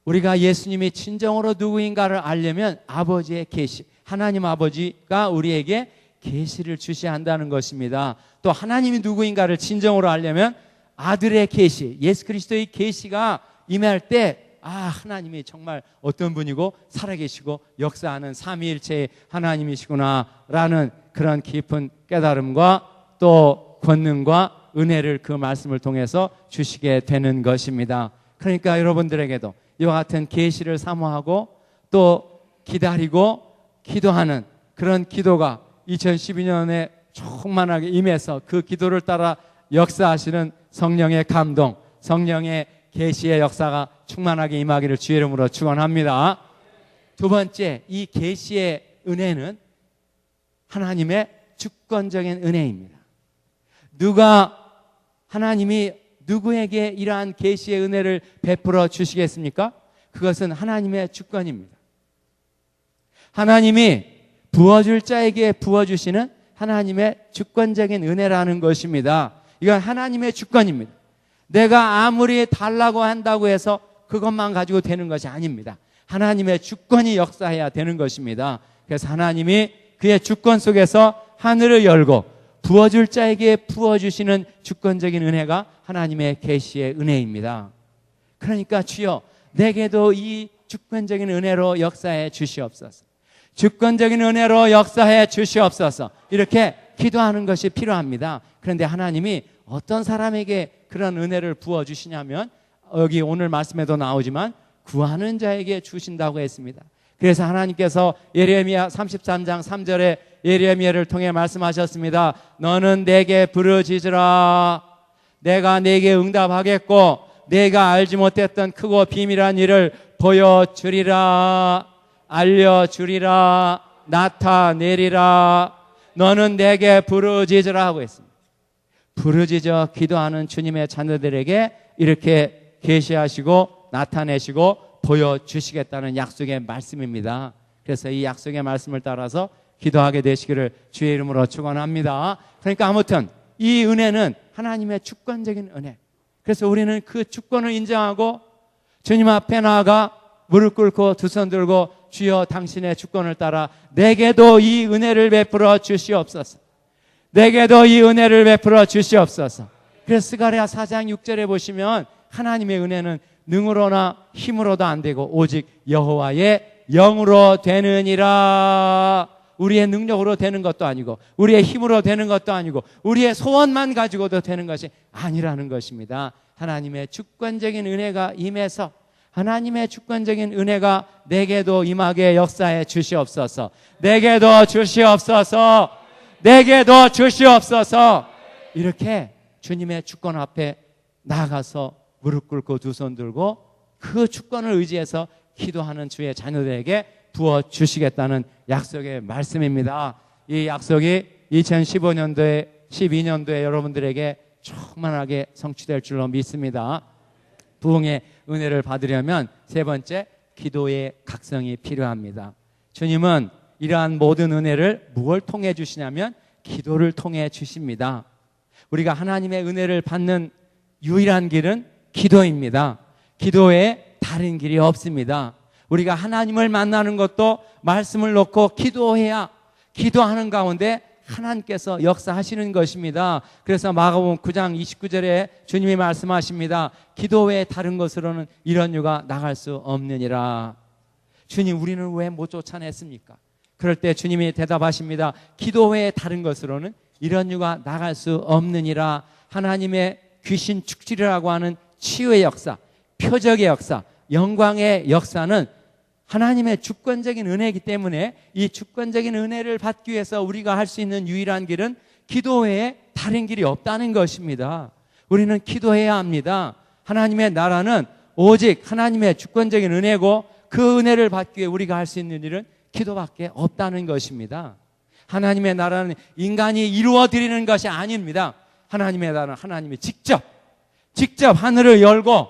S2: 우리가 예수님이 진정으로 누구인가를 알려면 아버지의 계시, 하나님 아버지가 우리에게 계시를 주셔야 한다는 것입니다. 또 하나님이 누구인가를 진정으로 알려면 아들의 계시, 예수 그리스도의 계시가 임할 때 하나님이 정말 어떤 분이고 살아계시고 역사하는 삼위일체의 하나님이시구나 라는 그런 깊은 깨달음과 또 권능과 은혜를 그 말씀을 통해서 주시게 되는 것입니다. 그러니까 여러분들에게도 이와 같은 계시를 사모하고 또 기다리고 기도하는 그런 기도가 2012년에 충만하게 임해서 그 기도를 따라 역사하시는 성령의 감동, 성령의 계시의 역사가 충만하게 임하기를 주의 이름으로 축원합니다. 두 번째, 이 계시의 은혜는 하나님의 주권적인 은혜입니다. 하나님이 누구에게 이러한 계시의 은혜를 베풀어 주시겠습니까? 그것은 하나님의 주권입니다. 하나님이 부어줄 자에게 부어주시는 하나님의 주권적인 은혜라는 것입니다. 이건 하나님의 주권입니다. 내가 아무리 달라고 한다고 해서 그것만 가지고 되는 것이 아닙니다. 하나님의 주권이 역사해야 되는 것입니다. 그래서 하나님이 그의 주권 속에서 하늘을 열고 부어줄 자에게 부어주시는 주권적인 은혜가 하나님의 계시의 은혜입니다. 그러니까 주여 내게도 이 주권적인 은혜로 역사해 주시옵소서. 주권적인 은혜로 역사해 주시옵소서. 이렇게 기도하는 것이 필요합니다. 그런데 하나님이 어떤 사람에게 그런 은혜를 부어주시냐면 여기 오늘 말씀에도 나오지만 구하는 자에게 주신다고 했습니다. 그래서 하나님께서 예레미야 33장 3절에 예레미야를 통해 말씀하셨습니다. 너는 내게 부르짖으라. 내가 내게 응답하겠고 내가 알지 못했던 크고 비밀한 일을 보여주리라. 알려주리라. 나타내리라. 너는 내게 부르짖으라 하고 있습니다. 부르짖어 기도하는 주님의 자녀들에게 이렇게 계시하시고 나타내시고 보여주시겠다는 약속의 말씀입니다. 그래서 이 약속의 말씀을 따라서 기도하게 되시기를 주의 이름으로 축원합니다. 그러니까 아무튼 이 은혜는 하나님의 주권적인 은혜. 그래서 우리는 그 주권을 인정하고 주님 앞에 나아가 무릎 꿇고 두 손 들고 주여 당신의 주권을 따라 내게도 이 은혜를 베풀어 주시옵소서. 내게도 이 은혜를 베풀어 주시옵소서. 그래서 스가랴 4장 6절에 보시면 하나님의 은혜는 능으로나 힘으로도 안 되고 오직 여호와의 영으로 되느니라. 우리의 능력으로 되는 것도 아니고 우리의 힘으로 되는 것도 아니고 우리의 소원만 가지고도 되는 것이 아니라는 것입니다. 하나님의 주권적인 은혜가 임해서 하나님의 주권적인 은혜가 내게도 임하게 역사해 주시옵소서. 내게도 주시옵소서. 내게도 주시옵소서. 이렇게 주님의 주권 앞에 나가서 무릎 꿇고 두 손 들고 그 주권을 의지해서 기도하는 주의 자녀들에게 부어주시겠다는 약속의 말씀입니다. 이 약속이 2015년도에 12년도에 여러분들에게 충만하게 성취될 줄로 믿습니다. 부흥의 은혜를 받으려면 세 번째, 기도의 각성이 필요합니다. 주님은 이러한 모든 은혜를 무엇을 통해 주시냐면 기도를 통해 주십니다. 우리가 하나님의 은혜를 받는 유일한 길은 기도입니다. 기도에 다른 길이 없습니다. 우리가 하나님을 만나는 것도 말씀을 놓고 기도해야 기도하는 가운데 하나님께서 역사하시는 것입니다. 그래서 마가복음 9장 29절에 주님이 말씀하십니다. 기도 외에 다른 것으로는 이런 유가 나갈 수 없느니라. 주님, 우리는 왜 못 쫓아냈습니까? 그럴 때 주님이 대답하십니다. 기도 외에 다른 것으로는 이런 유가 나갈 수 없느니라. 하나님의 귀신 축출이라고 하는 치유의 역사, 표적의 역사, 영광의 역사는 하나님의 주권적인 은혜이기 때문에 이 주권적인 은혜를 받기 위해서 우리가 할 수 있는 유일한 길은 기도 외에 다른 길이 없다는 것입니다. 우리는 기도해야 합니다. 하나님의 나라는 오직 하나님의 주권적인 은혜고 그 은혜를 받기 위해 우리가 할 수 있는 일은 기도밖에 없다는 것입니다. 하나님의 나라는 인간이 이루어 드리는 것이 아닙니다. 하나님의 나라는 하나님이 직접 하늘을 열고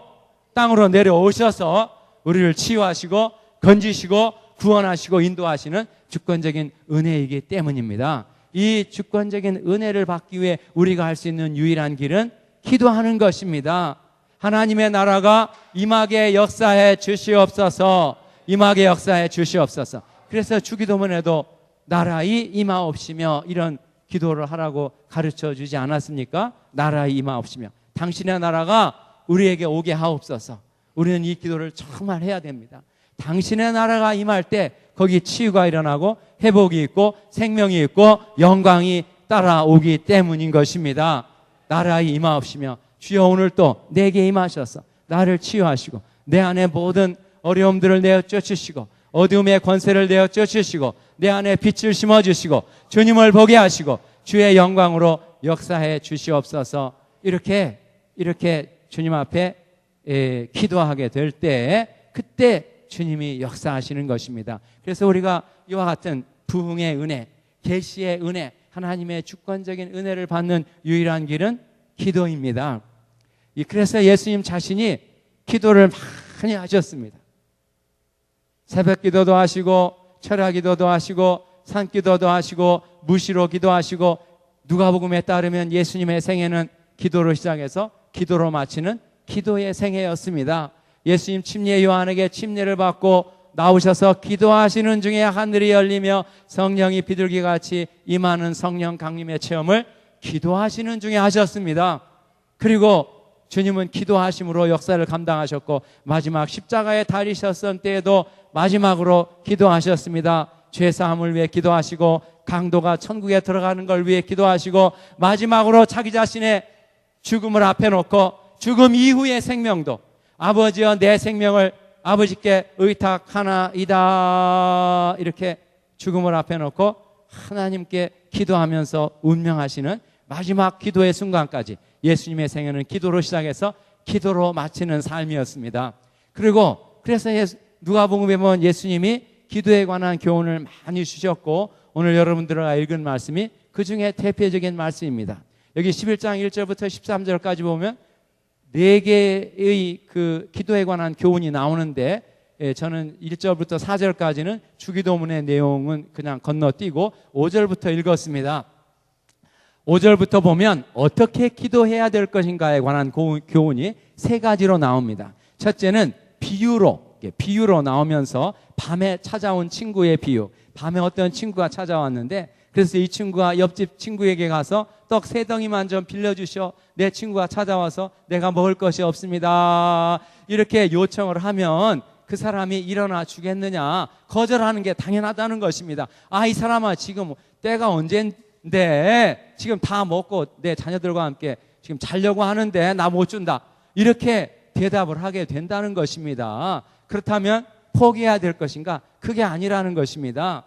S2: 땅으로 내려오셔서 우리를 치유하시고 건지시고 구원하시고 인도하시는 주권적인 은혜이기 때문입니다. 이 주권적인 은혜를 받기 위해 우리가 할 수 있는 유일한 길은 기도하는 것입니다. 하나님의 나라가 임하게 역사해 주시옵소서. 임하게 역사해 주시옵소서. 그래서 주기도문에도 나라의 임하옵시며 이런 기도를 하라고 가르쳐 주지 않았습니까? 나라의 임하옵시며 당신의 나라가 우리에게 오게 하옵소서. 우리는 이 기도를 정말 해야 됩니다. 당신의 나라가 임할 때 거기 치유가 일어나고 회복이 있고 생명이 있고 영광이 따라오기 때문인 것입니다. 나라의 임하옵시며 주여 오늘 또 내게 임하셔서 나를 치유하시고 내 안에 모든 어려움들을 내어 쫓으시고 어둠의 권세를 내어 쫓으시고 내 안에 빛을 심어주시고 주님을 보게 하시고 주의 영광으로 역사해 주시옵소서. 이렇게 주님 앞에 기도하게 될 때 그때 주님이 역사하시는 것입니다. 그래서 우리가 이와 같은 부흥의 은혜, 계시의 은혜, 하나님의 주권적인 은혜를 받는 유일한 길은 기도입니다. 그래서 예수님 자신이 기도를 많이 하셨습니다. 새벽 기도도 하시고 철야 기도도 하시고 산 기도도 하시고 무시로 기도하시고 누가복음에 따르면 예수님의 생애는 기도로 시작해서 기도로 마치는 기도의 생애였습니다. 예수님 침례 요한에게 침례를 받고 나오셔서 기도하시는 중에 하늘이 열리며 성령이 비둘기같이 임하는 성령 강림의 체험을 기도하시는 중에 하셨습니다. 그리고 주님은 기도하심으로 역사를 감당하셨고 마지막 십자가에 달리셨을 때에도 마지막으로 기도하셨습니다. 죄사함을 위해 기도하시고 강도가 천국에 들어가는 걸 위해 기도하시고 마지막으로 자기 자신의 죽음을 앞에 놓고 죽음 이후의 생명도 아버지여 내 생명을 아버지께 의탁하나이다 이렇게 죽음을 앞에 놓고 하나님께 기도하면서 운명하시는 마지막 기도의 순간까지 예수님의 생애는 기도로 시작해서 기도로 마치는 삶이었습니다. 그래서 누가복음에 보면 예수님이 기도에 관한 교훈을 많이 주셨고 오늘 여러분들과 읽은 말씀이 그 중에 대표적인 말씀입니다. 여기 11장 1절부터 13절까지 보면 4개의 그 기도에 관한 교훈이 나오는데 저는 1절부터 4절까지는 주기도문의 내용은 그냥 건너뛰고 5절부터 읽었습니다. 5절부터 보면 어떻게 기도해야 될 것인가에 관한 교훈이 3가지로 나옵니다. 첫째는 비유로 나오면서 밤에 찾아온 친구의 비유. 밤에 어떤 친구가 찾아왔는데 그래서 이 친구가 옆집 친구에게 가서 떡 3덩이만 좀 빌려주셔. 내 친구가 찾아와서 내가 먹을 것이 없습니다. 이렇게 요청을 하면 그 사람이 일어나 주겠느냐? 거절하는 게 당연하다는 것입니다. 이 사람아 지금 때가 언젠데 지금 다 먹고 내 자녀들과 함께 지금 자려고 하는데 나 못 준다. 이렇게 대답을 하게 된다는 것입니다. 그렇다면 포기해야 될 것인가? 그게 아니라는 것입니다.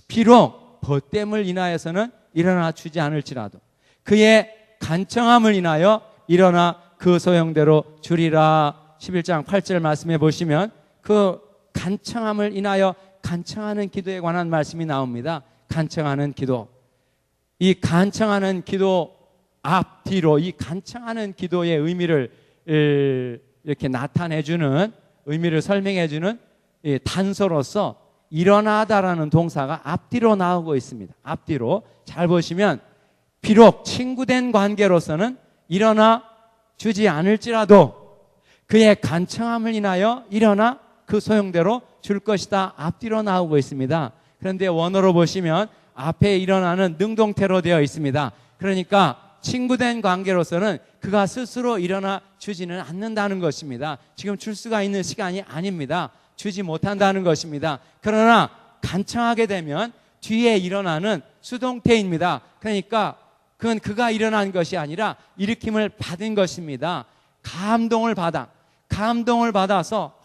S2: 비록 벗됨을 인하여서는 일어나 주지 않을지라도 그의 간청함을 인하여 일어나 그 소용대로 주리라. 11장 8절 말씀해 보시면 그 간청함을 인하여 간청하는 기도에 관한 말씀이 나옵니다. 간청하는 기도. 이 간청하는 기도 앞뒤로 이 간청하는 기도의 의미를 이렇게 나타내주는 의미를 설명해주는 단서로서 일어나다라는 동사가 앞뒤로 나오고 있습니다. 앞뒤로 잘 보시면 비록 친구된 관계로서는 일어나 주지 않을지라도 그의 간청함을 인하여 일어나 그 소용대로 줄 것이다. 앞뒤로 나오고 있습니다. 그런데 원어로 보시면 앞에 일어나는 능동태로 되어 있습니다. 그러니까 친구된 관계로서는 그가 스스로 일어나 주지는 않는다는 것입니다. 지금 줄 수가 있는 시간이 아닙니다. 주지 못한다는 것입니다. 그러나 간청하게 되면 뒤에 일어나는 수동태입니다. 그러니까 그건 그가 일어난 것이 아니라 일으킴을 받은 것입니다. 감동을 받아서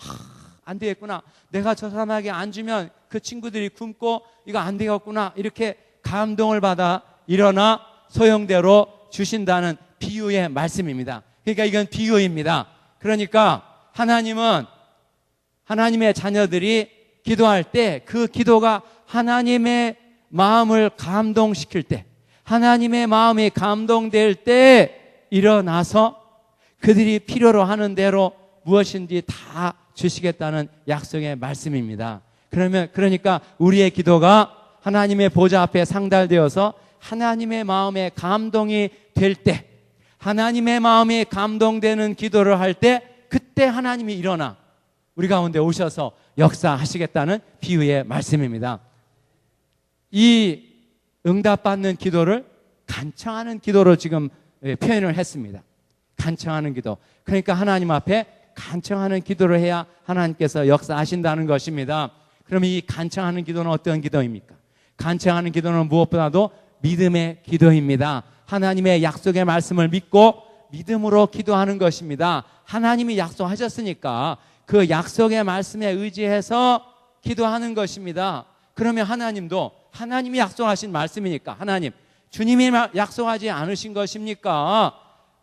S2: 안 되겠구나. 내가 저 사람에게 안 주면 그 친구들이 굶고 이거 안 되겠구나. 이렇게 감동을 받아 일어나 소형대로 주신다는 비유의 말씀입니다. 그러니까 이건 비유입니다. 그러니까 하나님은 하나님의 자녀들이 기도할 때 그 기도가 하나님의 마음을 감동시킬 때, 하나님의 마음이 감동될 때 일어나서 그들이 필요로 하는 대로 무엇인지 다 주시겠다는 약속의 말씀입니다. 그러니까 우리의 기도가 하나님의 보좌 앞에 상달되어서 하나님의 마음에 감동이 될 때, 하나님의 마음이 감동되는 기도를 할 때, 그때 하나님이 일어나 우리 가운데 오셔서 역사하시겠다는 비유의 말씀입니다. 이 응답받는 기도를 간청하는 기도로 지금 표현을 했습니다. 간청하는 기도. 그러니까 하나님 앞에 간청하는 기도를 해야 하나님께서 역사하신다는 것입니다. 그럼 이 간청하는 기도는 어떤 기도입니까? 간청하는 기도는 무엇보다도 믿음의 기도입니다. 하나님의 약속의 말씀을 믿고 믿음으로 기도하는 것입니다. 하나님이 약속하셨으니까 그 약속의 말씀에 의지해서 기도하는 것입니다. 그러면 하나님도 하나님이 약속하신 말씀이니까 하나님, 주님이 약속하지 않으신 것입니까?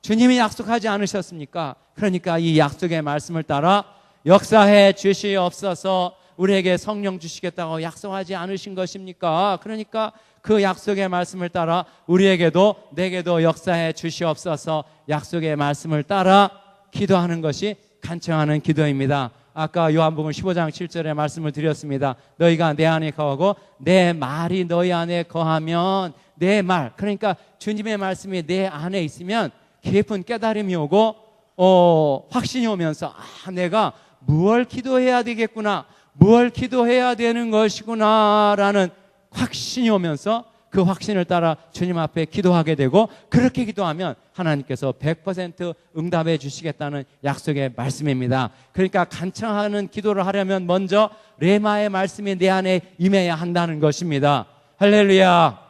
S2: 주님이 약속하지 않으셨습니까? 그러니까 이 약속의 말씀을 따라 역사해 주시옵소서. 우리에게 성령 주시겠다고 약속하지 않으신 것입니까? 그러니까 그 약속의 말씀을 따라 우리에게도 내게도 역사해 주시옵소서. 약속의 말씀을 따라 기도하는 것이 간청하는 기도입니다. 아까 요한복음 15장 7절에 말씀을 드렸습니다. 너희가 내 안에 거하고 내 말이 너희 안에 거하면, 내 말, 그러니까 주님의 말씀이 내 안에 있으면 깊은 깨달음이 오고 확신이 오면서 내가 무엇을 기도해야 되겠구나, 무엇을 기도해야 되는 것이구나 라는 확신이 오면서 그 확신을 따라 주님 앞에 기도하게 되고, 그렇게 기도하면 하나님께서 100% 응답해 주시겠다는 약속의 말씀입니다. 그러니까 간청하는 기도를 하려면 먼저 레마의 말씀이 내 안에 임해야 한다는 것입니다. 할렐루야.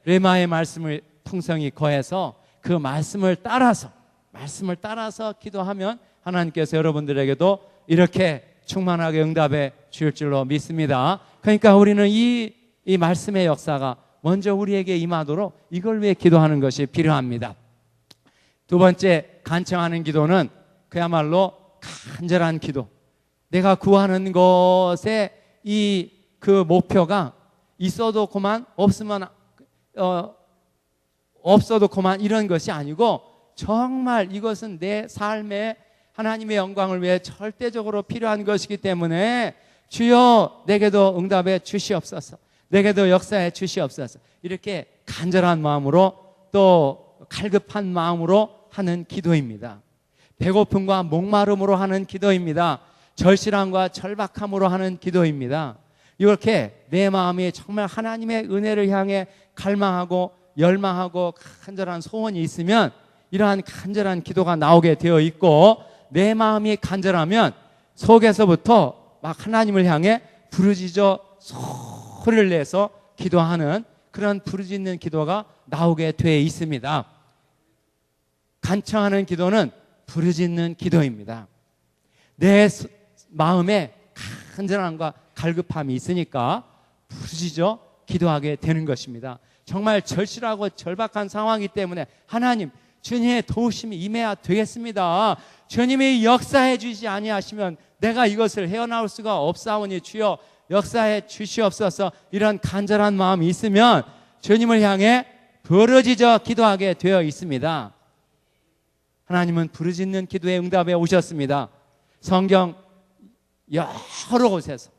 S2: 레마의 말씀을 풍성히 거해서 그 말씀을 따라서 기도하면 하나님께서 여러분들에게도 이렇게 충만하게 응답해 주실 줄로 믿습니다. 그러니까 우리는 이 말씀의 역사가 먼저 우리에게 임하도록 이걸 위해 기도하는 것이 필요합니다. 두 번째, 간청하는 기도는 그야말로 간절한 기도. 내가 구하는 것에 그 목표가 있어도 그만, 없어도 그만 이런 것이 아니고 정말 이것은 내 삶에 하나님의 영광을 위해 절대적으로 필요한 것이기 때문에 주여 내게도 응답해 주시옵소서, 내게도 역사해 주시옵소서, 이렇게 간절한 마음으로 또 갈급한 마음으로 하는 기도입니다. 배고픔과 목마름으로 하는 기도입니다. 절실함과 절박함으로 하는 기도입니다. 이렇게 내 마음이 정말 하나님의 은혜를 향해 갈망하고 열망하고 간절한 소원이 있으면 이러한 간절한 기도가 나오게 되어 있고, 내 마음이 간절하면 속에서부터 막 하나님을 향해 부르짖어 소리를 내서 기도하는 그런 부르짖는 기도가 나오게 되어 있습니다. 간청하는 기도는 부르짖는 기도입니다. 내 마음에 간절함과 갈급함이 있으니까 부르짖어 기도하게 되는 것입니다. 정말 절실하고 절박한 상황이기 때문에 하나님, 주님의 도우심이 임해야 되겠습니다. 주님이 역사해 주시지 아니하시면 내가 이것을 헤어나올 수가 없사오니 주여 역사해 주시옵소서. 이런 간절한 마음이 있으면 주님을 향해 부르짖어 기도하게 되어 있습니다. 하나님은 부르짖는 기도에 응답해 오셨습니다. 성경 여러 곳에서,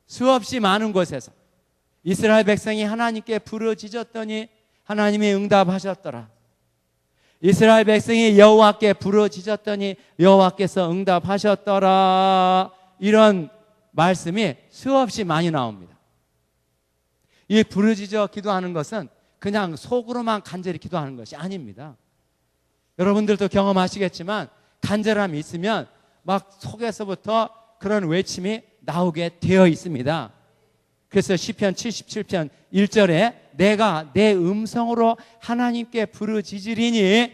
S2: 수없이 많은 곳에서 이스라엘 백성이 하나님께 부르짖었더니 하나님이 응답하셨더라. 이스라엘 백성이 여호와께 부르짖었더니 여호와께서 응답하셨더라. 이런 말씀이 수없이 많이 나옵니다. 이 부르짖어 기도하는 것은 그냥 속으로만 간절히 기도하는 것이 아닙니다. 여러분들도 경험하시겠지만 간절함이 있으면 막 속에서부터 그런 외침이 나오게 되어 있습니다. 그래서 시편 77편 1절에 내가 내 음성으로 하나님께 부르짖으리니,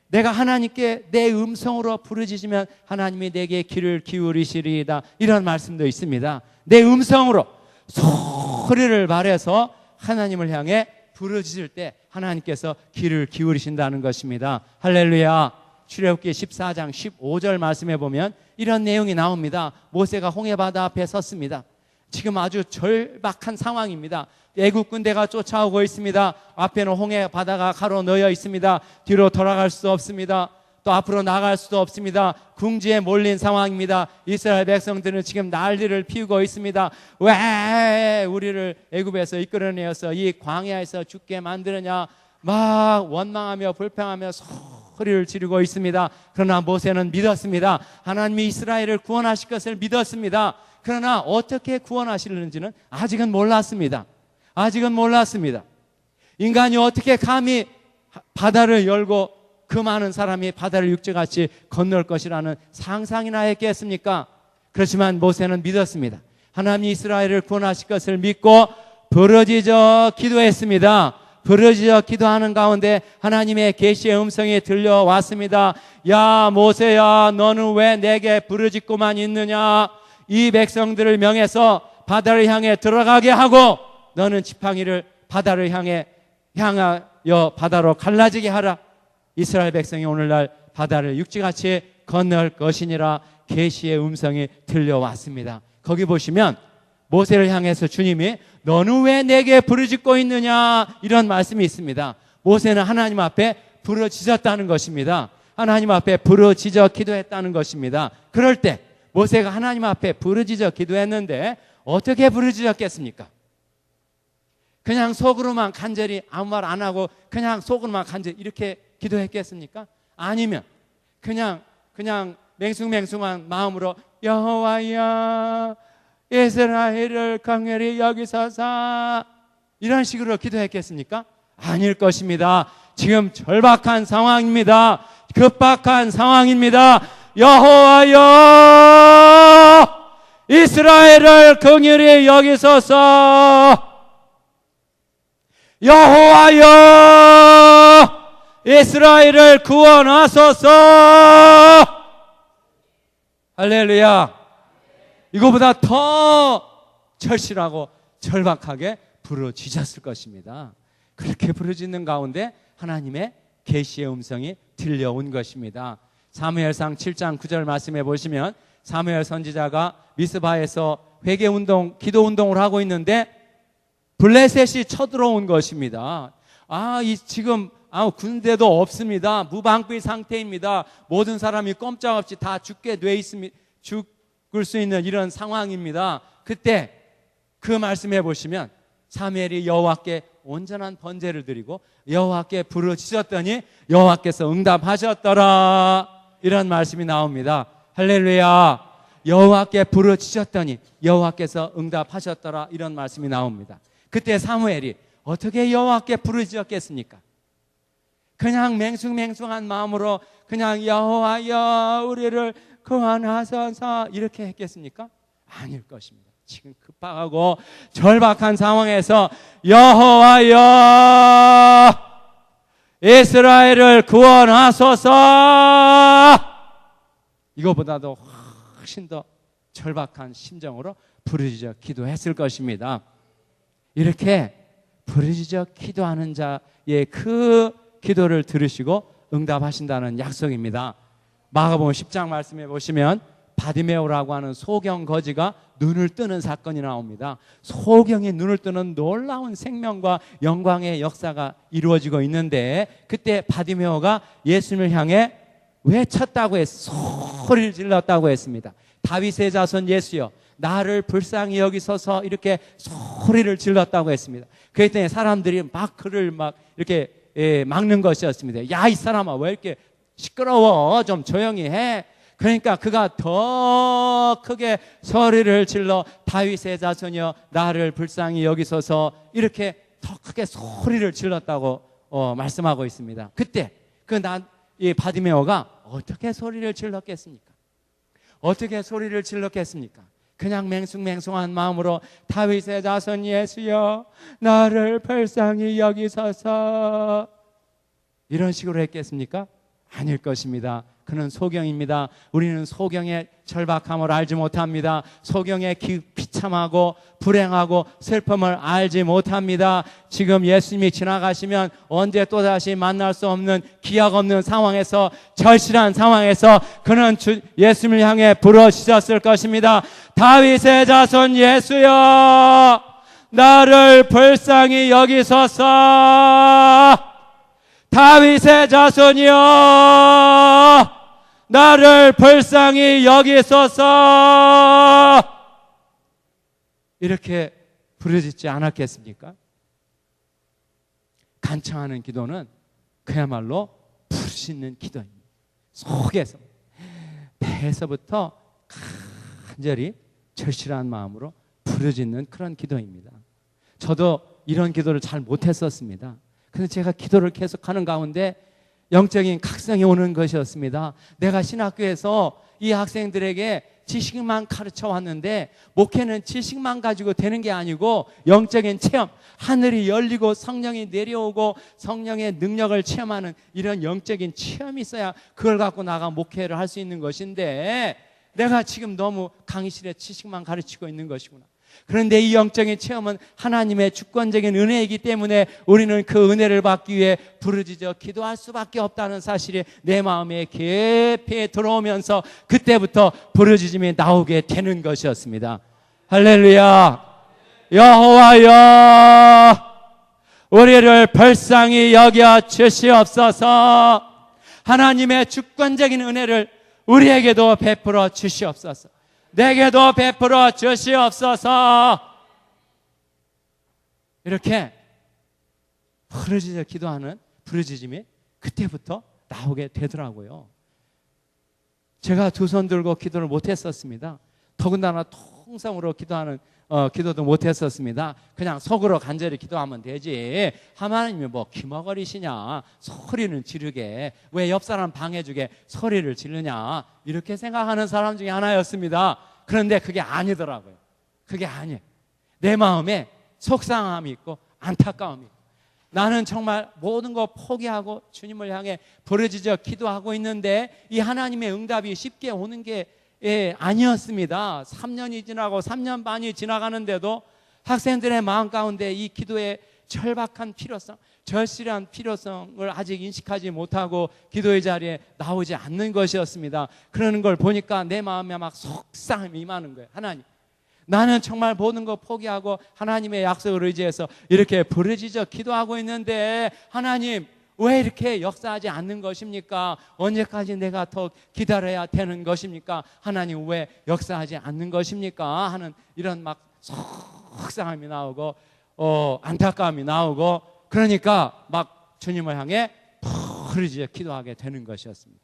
S2: 내가 하나님께 내 음성으로 부르짖으면 하나님이 내게 귀를 기울이시리이다, 이런 말씀도 있습니다. 내 음성으로 소리를 말해서 하나님을 향해 부르짖을 때 하나님께서 귀를 기울이신다는 것입니다. 할렐루야. 출애굽기 14장 15절 말씀해 보면 이런 내용이 나옵니다. 모세가 홍해바다 앞에 섰습니다. 지금 아주 절박한 상황입니다. 애국 군대가 쫓아오고 있습니다. 앞에는 홍해바다가 가로놓여 있습니다. 뒤로 돌아갈 수 없습니다. 또 앞으로 나갈 수도 없습니다. 궁지에 몰린 상황입니다. 이스라엘 백성들은 지금 난리를 피우고 있습니다. 왜 우리를 애굽에서 이끌어내어서 이 광야에서 죽게 만드느냐, 막 원망하며 불평하며 소리를 지르고 있습니다. 그러나 모세는 믿었습니다. 하나님이 이스라엘을 구원하실 것을 믿었습니다. 그러나 어떻게 구원하시는지는 아직은 몰랐습니다. 아직은 몰랐습니다. 인간이 어떻게 감히 바다를 열고 그 많은 사람이 바다를 육지같이 건널 것이라는 상상이나 했겠습니까? 그렇지만 모세는 믿었습니다. 하나님이 이스라엘을 구원하실 것을 믿고 부르짖어 기도했습니다. 부르짖어 기도하는 가운데 하나님의 계시의 음성이 들려왔습니다. 야 모세야, 너는 왜 내게 부르짖고만 있느냐? 이 백성들을 명해서 바다를 향해 들어가게 하고 너는 지팡이를 바다를 향하여 바다로 갈라지게 하라. 이스라엘 백성이 오늘날 바다를 육지같이 건널 것이니라 계시의 음성이 들려왔습니다. 거기 보시면 모세를 향해서 주님이 너는 왜 내게 부르짖고 있느냐, 이런 말씀이 있습니다. 모세는 하나님 앞에 부르짖었다는 것입니다. 하나님 앞에 부르짖어 기도했다는 것입니다. 그럴 때 모세가 하나님 앞에 부르짖어 기도했는데 어떻게 부르짖었겠습니까? 그냥 속으로만 간절히 아무 말 안 하고 그냥 속으로만 간절히 이렇게 기도했겠습니까? 아니면 그냥 맹숭맹숭한 마음으로 여호와여 이스라엘을 강렬히 여기소서, 이런 식으로 기도했겠습니까? 아닐 것입니다. 지금 절박한 상황입니다. 급박한 상황입니다. 여호와여 이스라엘을 긍휼히 여기소서, 여호와여 이스라엘을 구원하소서. 할렐루야. 이거보다 더 절실하고 절박하게 부르짖었을 것입니다. 그렇게 부르짖는 가운데 하나님의 계시의 음성이 들려온 것입니다. 사무엘상 7장 9절 말씀해 보시면 사무엘 선지자가 미스바에서 회개운동, 기도운동을 하고 있는데 블레셋이 쳐들어온 것입니다. 지금 군대도 없습니다. 무방비 상태입니다. 모든 사람이 꼼짝없이 다 죽게 돼 있습니다. 죽을 수 있는 이런 상황입니다. 그때 그 말씀해 보시면 사무엘이 여호와께 온전한 번제를 드리고 여호와께 부르짖었더니 여호와께서 응답하셨더라, 이런 말씀이 나옵니다. 할렐루야. 여호와께 부르짖었더니 여호와께서 응답하셨더라, 이런 말씀이 나옵니다. 그때 사무엘이 어떻게 여호와께 부르짖었겠습니까? 그냥 맹숭맹숭한 마음으로 그냥 여호와여 우리를 구원하소서 이렇게 했겠습니까? 아닐 것입니다. 지금 급박하고 절박한 상황에서 여호와여 이스라엘을 구원하소서, 이거보다도 훨씬 더 절박한 심정으로 부르짖어 기도했을 것입니다. 이렇게 부르짖어 기도하는 자의 그 기도를 들으시고 응답하신다는 약속입니다. 마가복음 10장 말씀해 보시면 바디메오라고 하는 소경 거지가 눈을 뜨는 사건이 나옵니다. 소경이 눈을 뜨는 놀라운 생명과 영광의 역사가 이루어지고 있는데 그때 바디메오가 예수님을 향해 외쳤다고 소리를 질렀다고 했습니다. 다윗의 자손 예수여 나를 불쌍히 여기소서, 이렇게 소리를 질렀다고 했습니다. 그랬더니 사람들이 막 그를 이렇게 막는 것이었습니다. 야, 이 사람아 왜 이렇게 시끄러워, 좀 조용히 해. 그러니까 그가 더 크게 소리를 질러 다윗의 자손이여 나를 불쌍히 여기소서 이렇게 더 크게 소리를 질렀다고 말씀하고 있습니다. 그때 이 바디메오가 어떻게 소리를 질렀겠습니까? 어떻게 소리를 질렀겠습니까? 그냥 맹숭맹숭한 마음으로 다윗의 자손 예수여 나를 불쌍히 여기소서 이런 식으로 했겠습니까? 아닐 것입니다. 그는 소경입니다. 우리는 소경의 절박함을 알지 못합니다. 소경의 비참하고 불행하고 슬픔을 알지 못합니다. 지금 예수님이 지나가시면 언제 또다시 만날 수 없는 기약 없는 상황에서 절실한 상황에서 그는 예수님을 향해 부르짖었을 것입니다. 다윗의 자손 예수여 나를 불쌍히 여기소서 다윗의 자손이여 나를 불쌍히 여기소서 이렇게 부르짖지 않았겠습니까? 간청하는 기도는 그야말로 부르짖는 기도입니다. 속에서 배에서부터 간절히 절실한 마음으로 부르짖는 그런 기도입니다. 저도 이런 기도를 잘 못했었습니다. 그래서 제가 기도를 계속하는 가운데 영적인 각성이 오는 것이었습니다. 내가 신학교에서 이 학생들에게 지식만 가르쳐 왔는데 목회는 지식만 가지고 되는 게 아니고 영적인 체험, 하늘이 열리고 성령이 내려오고 성령의 능력을 체험하는 이런 영적인 체험이 있어야 그걸 갖고 나가 목회를 할 수 있는 것인데 내가 지금 너무 강의실에 지식만 가르치고 있는 것이구나. 그런데 이 영적인 체험은 하나님의 주권적인 은혜이기 때문에 우리는 그 은혜를 받기 위해 부르짖어 기도할 수밖에 없다는 사실이 내 마음에 깊이 들어오면서 그때부터 부르짖음이 나오게 되는 것이었습니다. 할렐루야. 여호와여 우리를 불쌍히 여겨 주시옵소서. 하나님의 주권적인 은혜를 우리에게도 베풀어 주시옵소서. 내게도 베풀어 주시옵소서. 이렇게 부르짖어 기도하는 부르짖음이 그때부터 나오게 되더라고요. 제가 두 손 들고 기도를 못했었습니다. 더군다나 통성으로 기도하는 기도도 못했었습니다. 그냥 속으로 간절히 기도하면 되지. 하나님이 뭐 기머거리시냐, 소리는 지르게, 왜 옆 사람 방해주게 소리를 지르냐, 이렇게 생각하는 사람 중에 하나였습니다. 그런데 그게 아니더라고요. 그게 아니에요. 내 마음에 속상함이 있고 안타까움이 있고 나는 정말 모든 거 포기하고 주님을 향해 부르짖어 기도하고 있는데 이 하나님의 응답이 쉽게 오는 게 아니었습니다. 3년이 지나고 3년 반이 지나가는데도 학생들의 마음 가운데 이 기도의 절박한 필요성, 절실한 필요성을 아직 인식하지 못하고 기도의 자리에 나오지 않는 것이었습니다. 그러는 걸 보니까 내 마음에 막 속상함이 임하는 거예요. 하나님, 나는 정말 모든 거 포기하고 하나님의 약속을 의지해서 이렇게 부르짖어 기도하고 있는데 하나님 왜 이렇게 역사하지 않는 것입니까? 언제까지 내가 더 기다려야 되는 것입니까? 하나님 왜 역사하지 않는 것입니까? 하는 이런 막 속상함이 나오고 안타까움이 나오고 그러니까 막 주님을 향해 부르짖어 기도하게 되는 것이었습니다.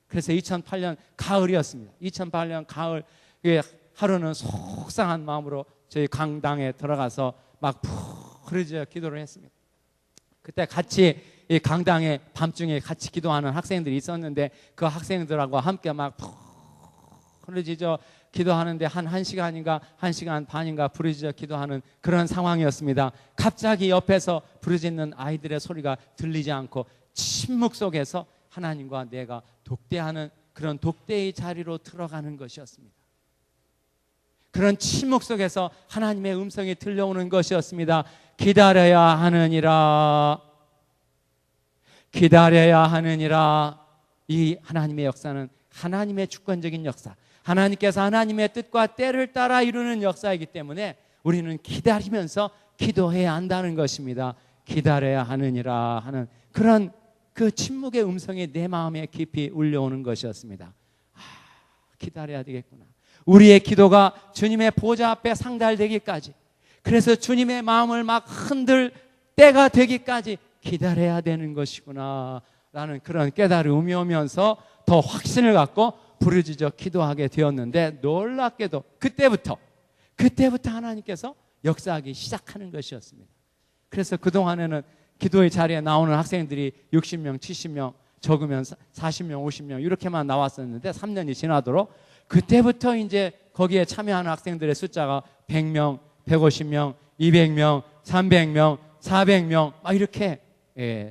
S2: 그래서 2008년 가을이었습니다. 2008년 가을 하루는 속상한 마음으로 저희 강당에 들어가서 막 부르짖어 기도를 했습니다. 그때 같이 이 강당에 밤중에 같이 기도하는 학생들이 있었는데 그 학생들하고 함께 막 부르짖어 기도하는데 한 1시간인가 1시간 반인가 부르짖어 기도하는 그런 상황이었습니다. 갑자기 옆에서 부르짖는 아이들의 소리가 들리지 않고 침묵 속에서 하나님과 내가 독대하는 그런 독대의 자리로 들어가는 것이었습니다. 그런 침묵 속에서 하나님의 음성이 들려오는 것이었습니다. 기다려야 하느니라. 기다려야 하느니라. 이 하나님의 역사는 하나님의 주권적인 역사, 하나님께서 하나님의 뜻과 때를 따라 이루는 역사이기 때문에 우리는 기다리면서 기도해야 한다는 것입니다. 기다려야 하느니라 하는 그런 그 침묵의 음성이 내 마음에 깊이 울려오는 것이었습니다. 기다려야 되겠구나. 우리의 기도가 주님의 보좌 앞에 상달되기까지, 그래서 주님의 마음을 막 흔들 때가 되기까지 기다려야 되는 것이구나 라는 그런 깨달음이 오면서 더 확신을 갖고 부르짖어 기도하게 되었는데 놀랍게도 그때부터 하나님께서 역사하기 시작하는 것이었습니다. 그래서 그동안에는 기도의 자리에 나오는 학생들이 60명, 70명, 적으면 40명, 50명 이렇게만 나왔었는데 3년이 지나도록 그때부터 이제 거기에 참여하는 학생들의 숫자가 100명, 150명, 200명, 300명, 400명 막 이렇게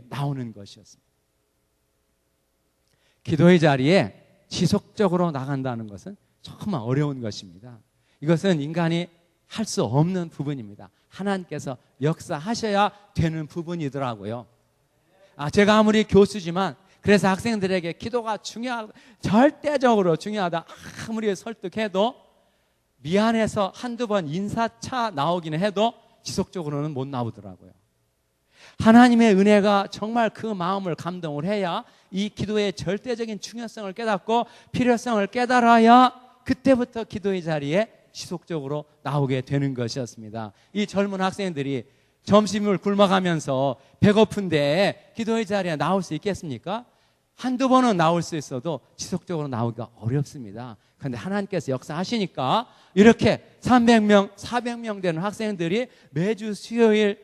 S2: 나오는 것이었습니다. 기도의 자리에 지속적으로 나간다는 것은 정말 어려운 것입니다. 이것은 인간이 할 수 없는 부분입니다. 하나님께서 역사하셔야 되는 부분이더라고요. 제가 아무리 교수지만 그래서 학생들에게 기도가 절대적으로 중요하다 아무리 설득해도 미안해서 한두 번 인사차 나오기는 해도 지속적으로는 못 나오더라고요. 하나님의 은혜가 정말 그 마음을 감동을 해야 이 기도의 절대적인 중요성을 깨닫고 필요성을 깨달아야 그때부터 기도의 자리에 지속적으로 나오게 되는 것이었습니다. 이 젊은 학생들이 점심을 굶어가면서 배고픈데 기도의 자리에 나올 수 있겠습니까? 한두 번은 나올 수 있어도 지속적으로 나오기가 어렵습니다. 그런데 하나님께서 역사하시니까 이렇게 300명, 400명 되는 학생들이 매주 수요일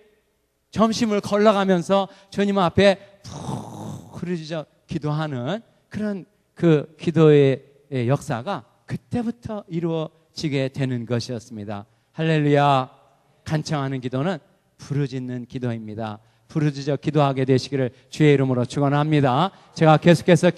S2: 점심을 걸러가면서 주님 앞에 푹 흐르짖어 기도하는 그런 그 기도의 역사가 그때부터 이루어지게 되는 것이었습니다. 할렐루야. 간청하는 기도는 부르짖는 기도입니다. 부르짖어 기도하게 되시기를 주의 이름으로 축원합니다. 제가 계속해서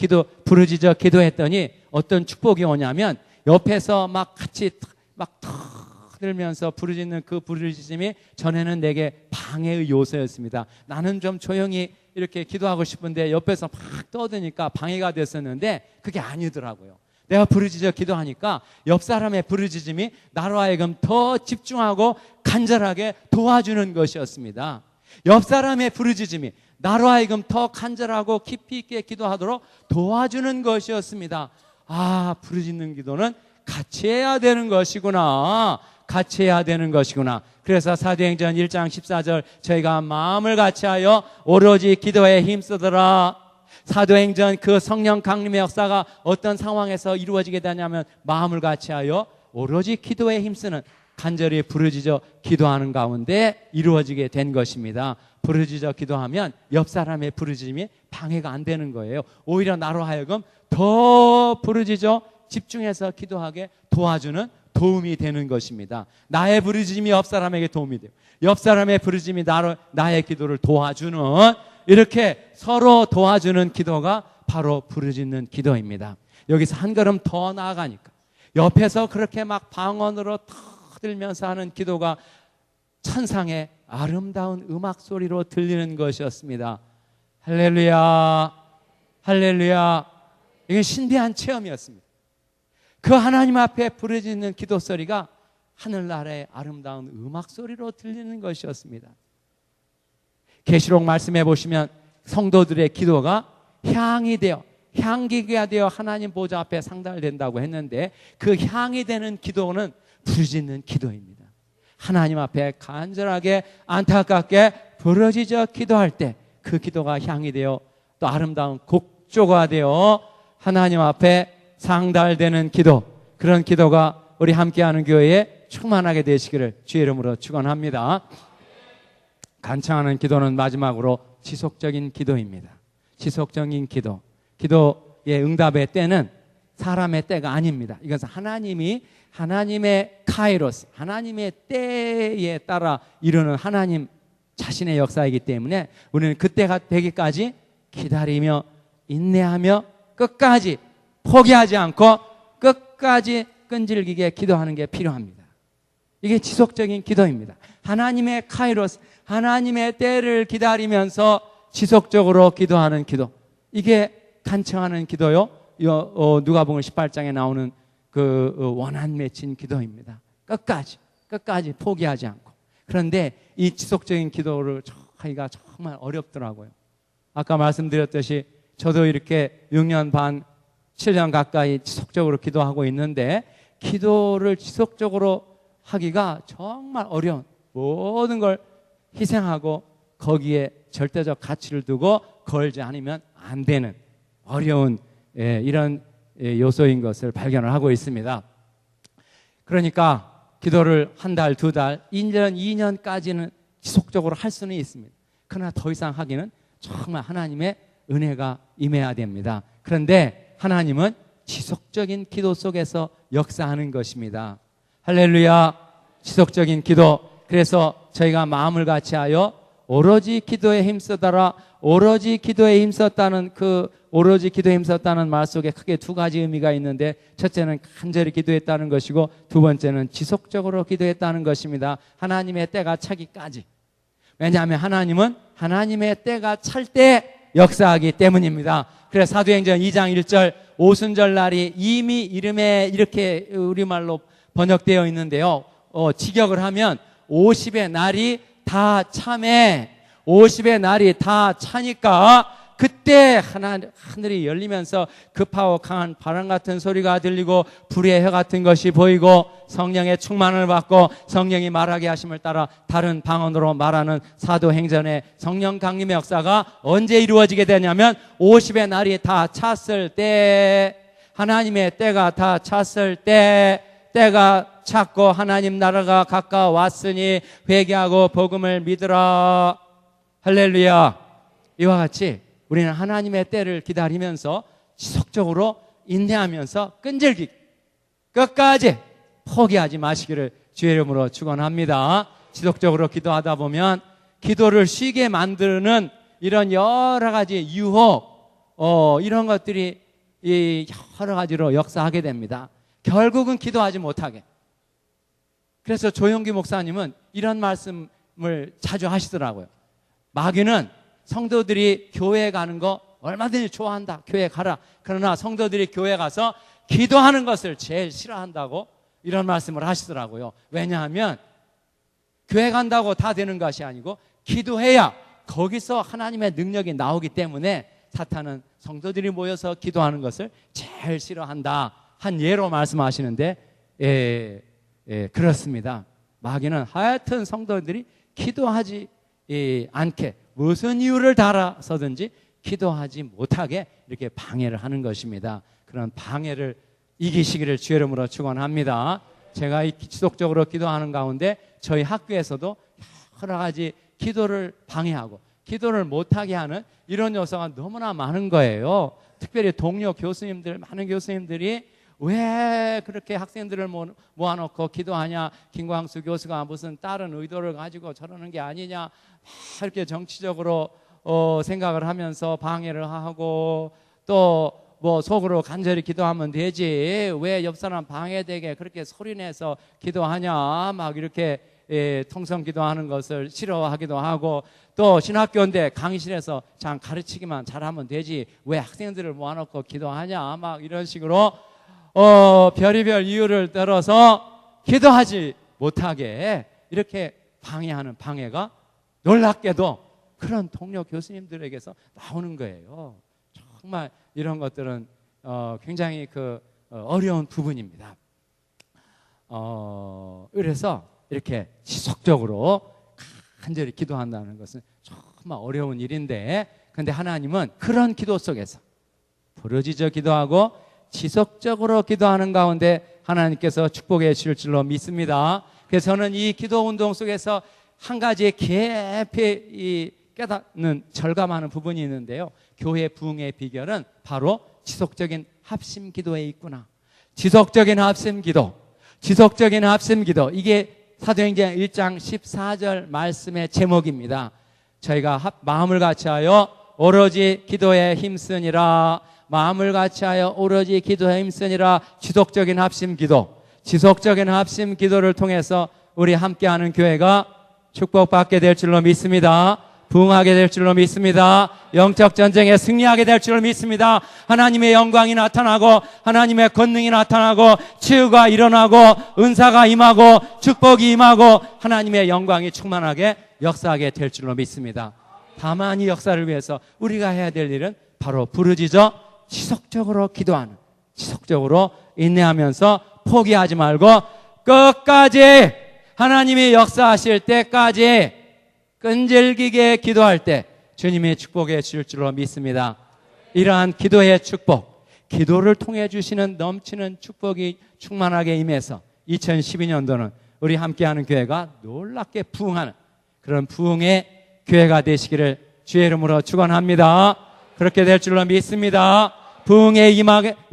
S2: 부르짖어 기도했더니 어떤 축복이 오냐면 옆에서 막 같이 막 터들면서 부르짖는 그 부르짖음이 전에는 내게 방해의 요소였습니다. 나는 좀 조용히 이렇게 기도하고 싶은데 옆에서 막 떠드니까 방해가 됐었는데 그게 아니더라고요. 내가 부르짖어 기도하니까 옆 사람의 부르짖음이 나로 하여금 더 집중하고 간절하게 도와주는 것이었습니다. 옆 사람의 부르짖음이 나로 하여금 더 간절하고 깊이 있게 기도하도록 도와주는 것이었습니다. 부르짖는 기도는 같이 해야 되는 것이구나. 같이 해야 되는 것이구나. 그래서 사도행전 1장 14절 저희가 마음을 같이하여 오로지 기도에 힘쓰더라. 사도행전 그 성령 강림의 역사가 어떤 상황에서 이루어지게 되냐면 마음을 같이하여 오로지 기도에 힘쓰는 간절히 부르짖어 기도하는 가운데 이루어지게 된 것입니다. 부르짖어 기도하면 옆 사람의 부르짖음이 방해가 안 되는 거예요. 오히려 나로 하여금 더 부르짖어 집중해서 기도하게 도와주는 도움이 되는 것입니다. 나의 부르짖음이 옆 사람에게 도움이 돼요. 옆 사람의 부르짖음이 나의 기도를 도와주는 이렇게 서로 도와주는 기도가 바로 부르짖는 기도입니다. 여기서 한 걸음 더 나아가니까 옆에서 그렇게 막 방언으로 터들면서 하는 기도가 천상의 아름다운 음악 소리로 들리는 것이었습니다. 할렐루야, 할렐루야. 이게 신비한 체험이었습니다. 그 하나님 앞에 부르짖는 기도 소리가 하늘나라의 아름다운 음악 소리로 들리는 것이었습니다. 계시록 말씀해 보시면 성도들의 기도가 향이 되어 향기가 되어 하나님 보좌 앞에 상달된다고 했는데 그 향이 되는 기도는 부르짖는 기도입니다. 하나님 앞에 간절하게 안타깝게 부르짖어 기도할 때 그 기도가 향이 되어 또 아름다운 곡조가 되어 하나님 앞에 상달되는 기도, 그런 기도가 우리 함께하는 교회에 충만하게 되시기를 주의 이름으로 축원합니다. 간청하는 기도는 마지막으로 지속적인 기도입니다. 지속적인 기도. 기도의 응답의 때는 사람의 때가 아닙니다. 이것은 하나님의 카이로스, 하나님의 때에 따라 이루는 하나님 자신의 역사이기 때문에 우리는 그때가 되기까지 기다리며 인내하며 끝까지 포기하지 않고 끝까지 끈질기게 기도하는 게 필요합니다. 이게 지속적인 기도입니다. 하나님의 카이로스, 하나님의 때를 기다리면서 지속적으로 기도하는 기도. 이게 간청하는 기도요. 누가복음 18장에 나오는 그 원한 맺힌 기도입니다. 끝까지 포기하지 않고. 그런데 이 지속적인 기도를 하기가 정말 어렵더라고요. 아까 말씀드렸듯이 저도 이렇게 6년 반, 7년 가까이 지속적으로 기도하고 있는데 기도를 지속적으로 하기가 정말 어려운, 모든 걸 희생하고 거기에 절대적 가치를 두고 걸지 않으면 안 되는 어려운 이런 요소인 것을 발견을 하고 있습니다. 그러니까 기도를 한 달, 두 달, 1년, 2년까지는 지속적으로 할 수는 있습니다. 그러나 더 이상 하기는 정말 하나님의 은혜가 임해야 됩니다. 그런데 하나님은 지속적인 기도 속에서 역사하는 것입니다. 할렐루야. 지속적인 기도. 그래서 저희가 마음을 같이하여 오로지 기도에 힘쓰더라. 오로지 기도에 힘썼다는 오로지 기도에 힘썼다는 말 속에 크게 두 가지 의미가 있는데, 첫째는 간절히 기도했다는 것이고, 두 번째는 지속적으로 기도했다는 것입니다. 하나님의 때가 차기까지. 왜냐하면 하나님은 하나님의 때가 찰 때 역사하기 때문입니다. 그래서 사도행전 2장 1절 오순절 날이 이미 이름에 이렇게 우리말로 번역되어 있는데요. 직역을 하면 50의 날이 다 참에 50의 날이 다 차니까 그때 하늘이 열리면서 급하고 강한 바람 같은 소리가 들리고 불의 혀 같은 것이 보이고 성령의 충만을 받고 성령이 말하게 하심을 따라 다른 방언으로 말하는 사도행전의 성령 강림의 역사가 언제 이루어지게 되냐면 50의 날이 다 찼을 때, 하나님의 때가 다 찼을 때, 때가 찼고 하나님 나라가 가까워왔으니 회개하고 복음을 믿으라. 할렐루야. 이와 같이 우리는 하나님의 때를 기다리면서 지속적으로 인내하면서 끈질기게 끝까지 포기하지 마시기를 주의 이름으로 축원합니다. 지속적으로 기도하다 보면 기도를 쉬게 만드는 이런 여러 가지 유혹, 이런 것들이 여러 가지로 역사하게 됩니다. 결국은 기도하지 못하게. 그래서 조용기 목사님은 이런 말씀을 자주 하시더라고요. 마귀는 성도들이 교회 가는 거 얼마든지 좋아한다. 교회 가라. 그러나 성도들이 교회 가서 기도하는 것을 제일 싫어한다고 이런 말씀을 하시더라고요. 왜냐하면 교회 간다고 다 되는 것이 아니고 기도해야 거기서 하나님의 능력이 나오기 때문에 사탄은 성도들이 모여서 기도하는 것을 제일 싫어한다. 한 예로 말씀하시는데 그렇습니다. 마귀는 하여튼 성도들이 기도하지 않게 무슨 이유를 달아서든지 기도하지 못하게 이렇게 방해를 하는 것입니다. 그런 방해를 이기시기를 주의 이름으로 축원합니다. 제가 지속적으로 기도하는 가운데 저희 학교에서도 여러 가지 기도를 방해하고 기도를 못하게 하는 이런 요소가 너무나 많은 거예요. 특별히 동료 교수님들, 많은 교수님들이 왜 그렇게 학생들을 모아놓고 기도하냐, 김광수 교수가 무슨 다른 의도를 가지고 저러는 게 아니냐, 이렇게 정치적으로 생각을 하면서 방해를 하고, 또 뭐 속으로 간절히 기도하면 되지 왜 옆 사람 방해되게 그렇게 소리내서 기도하냐, 막 이렇게 통성 기도하는 것을 싫어하기도 하고, 또 신학교인데 강의실에서 장 가르치기만 잘하면 되지 왜 학생들을 모아놓고 기도하냐, 막 이런 식으로 별의별 이유를 들어서 기도하지 못하게 이렇게 방해하는 방해가 놀랍게도 그런 동료 교수님들에게서 나오는 거예요. 정말 이런 것들은 굉장히 어려운 부분입니다. 그래서 이렇게 지속적으로 간절히 기도한다는 것은 정말 어려운 일인데, 그런데 하나님은 그런 기도 속에서 부르짖어 기도하고 지속적으로 기도하는 가운데 하나님께서 축복해 주실 줄로 믿습니다. 그래서 저는 이 기도 운동 속에서 한 가지 깊이 깨닫는 절감하는 부분이 있는데요. 교회 부흥의 비결은 바로 지속적인 합심 기도에 있구나. 지속적인 합심 기도, 지속적인 합심 기도. 이게 사도행전 1장 14절 말씀의 제목입니다. 저희가 마음을 같이하여 오로지 기도에 힘쓰니라. 마음을 같이하여 오로지 기도에 힘쓰니라. 지속적인 합심 기도, 지속적인 합심 기도를 통해서 우리 함께하는 교회가 축복받게 될 줄로 믿습니다. 부흥하게 될 줄로 믿습니다. 영적 전쟁에 승리하게 될 줄로 믿습니다. 하나님의 영광이 나타나고 하나님의 권능이 나타나고 치유가 일어나고 은사가 임하고 축복이 임하고 하나님의 영광이 충만하게 역사하게 될 줄로 믿습니다. 다만 이 역사를 위해서 우리가 해야 될 일은 바로 부르짖어 지속적으로 기도하는, 지속적으로 인내하면서 포기하지 말고 끝까지 하나님이 역사하실 때까지 끈질기게 기도할 때 주님이 축복해 주실 줄로 믿습니다. 이러한 기도의 축복, 기도를 통해 주시는 넘치는 축복이 충만하게 임해서 2012년도는 우리 함께하는 교회가 놀랍게 부흥하는 그런 부흥의 교회가 되시기를 주의 이름으로 축원합니다. 그렇게 될 줄로 믿습니다. 부흥의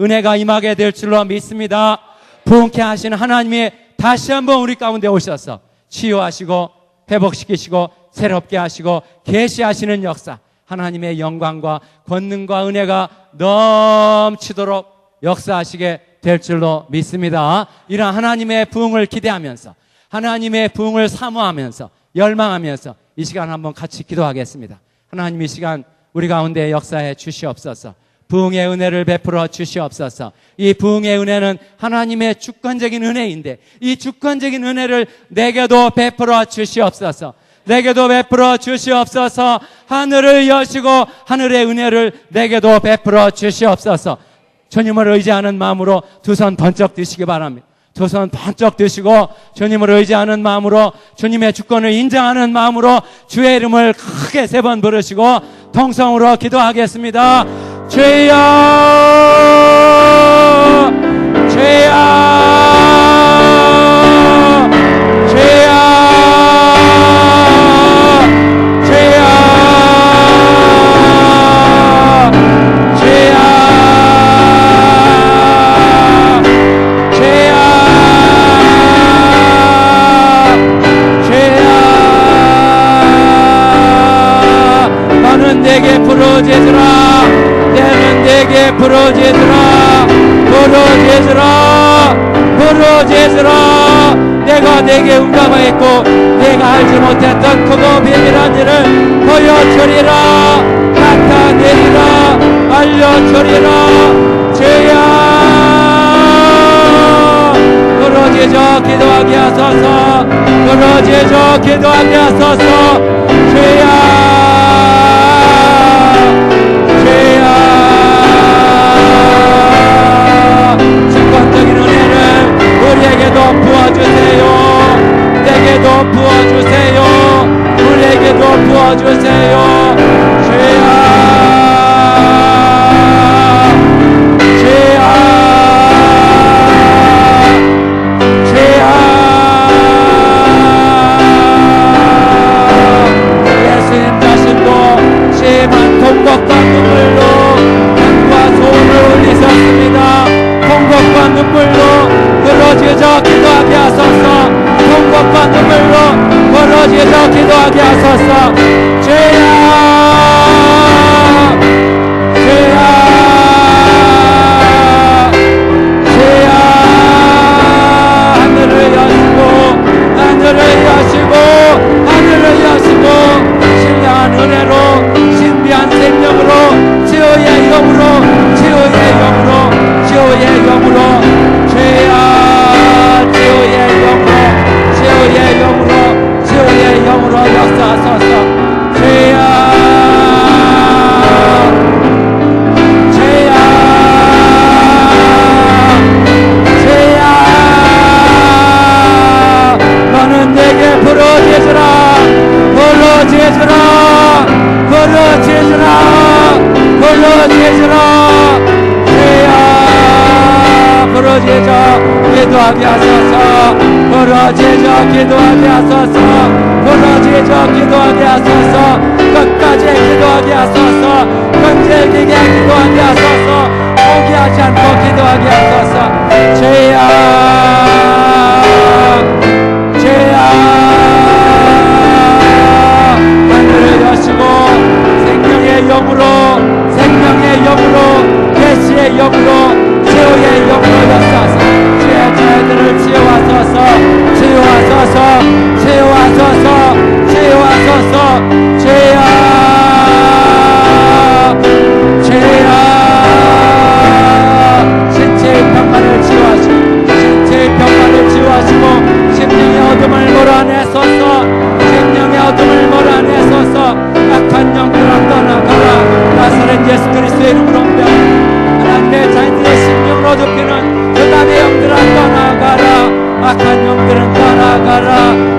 S2: 은혜가 임하게 될 줄로 믿습니다. 부흥케 하시는 하나님이 다시 한번 우리 가운데 오셔서 치유하시고 회복시키시고 새롭게 하시고 계시하시는 역사, 하나님의 영광과 권능과 은혜가 넘치도록 역사하시게 될 줄로 믿습니다. 이런 하나님의 부흥을 기대하면서 하나님의 부흥을 사모하면서 열망하면서 이 시간 한번 같이 기도하겠습니다. 하나님, 이 시간 우리 가운데 역사해 주시옵소서. 부흥의 은혜를 베풀어 주시옵소서. 이 부흥의 은혜는 하나님의 주권적인 은혜인데 이 주권적인 은혜를 내게도 베풀어 주시옵소서. 내게도 베풀어 주시옵소서. 하늘을 여시고 하늘의 은혜를 내게도 베풀어 주시옵소서. 주님을 의지하는 마음으로 두 손 번쩍 드시기 바랍니다. 두 손 번쩍 드시고 주님을 의지하는 마음으로, 주님의 주권을 인정하는 마음으로 주의 이름을 크게 3번 부르시고 통성으로 기도하겠습니다. 주여, 주여, 주여, 주여, 주여, 너는 내게 부르짖으라. 내는 내게 부르짖으라. 부르짖으라. 부르짖으라. 내가 내게 응답하였고 내가 알지 못했던 크고 비밀한 일을 보여주리라. 나타내리라. 알려주리라. 주여, 부르짖어 기도하게 하소서. 부르짖어 기도하게 하소서. 주여, 주권적인 은혜를 우리에게도 부어주세요. 내게도 부어주세요. 우리에게도 부어주세요. 주여, 주여, 주여. 예수님 자신도 심한 통곡과 눈물로 눈과 소원을 흘리셨습니다. 통곡과 눈물로 부르짖어 기도하게 하소서. 통곡과 눈물로 부르짖어 기도하게 하소서. 주여, 주여, 주여. 하늘을 여시고 하늘을 여시고 하늘을 여시고 신령한 은혜로 신비한 생명으로 치유의 영으로 치유의 영으로 치유의 영으로 주여, 치유의 영으로 치유의 영으로 치유의 영으로 역사하소서. 주여, 주여, 주여. 너는 내게 부르짖으라. 부르짖으라. 부르짖으라. 부르짖으라. 부르짖어 기도하게 하소서. 부르짖어 기도하게 하소서. 부르짖어 기도하게 하소서. 끝까지 기도하게 하소서. 끈질기게 기도하게 하소서. 포기하지 않고 기도하게 하소서. 주여, 주여. 하늘을 여시고 생명의 영으로 생명의 영으로 계시의 영으로 치유의 영으로 역사하소서. 주의 자녀들을 치유하소서. 치유하소서. 치유하소서. 치유하소서. 주여, 주여. 신체의 평만을 치유하시고 신체의 평만을 치유하시고 심령의 어둠을 몰아내소서. 심령의 어둠을 몰아내소서. 악한 영들아 떠나가라. 나사렛 예수 그리스도의 이름으로 하나님의 자녀들의 심령으로 좁히는 흑암의 영들아 떠나가라. 악한 영들은 떠나가라.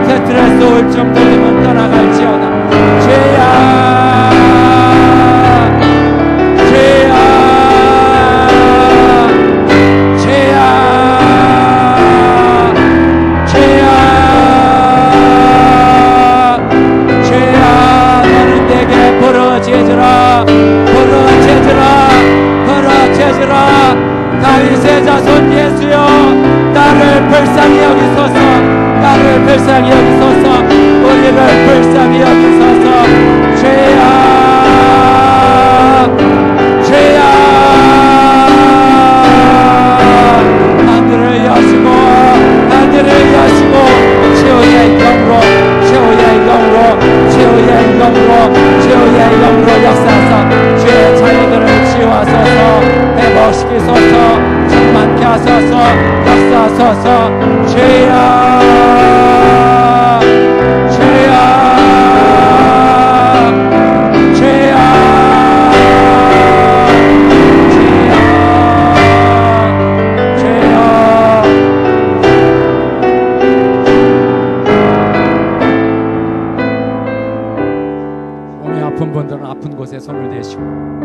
S2: 스트레스 우울증 들리면 떠나갈지어다. 주여, 주여. 불쌍히 여기소서. 우리를 불쌍히 여기소서. 죄야 하늘을 여시고 하늘을 여시고 최후의 영으로 최후의 영으로 최후의 영으로 최후의 영으로 역사하사 주의 자녀들을 치유하소서. 회복시키소서. 충만케 하소서. 역사하소서. 주여 주여 분들은 아픈 곳에 손을 대시고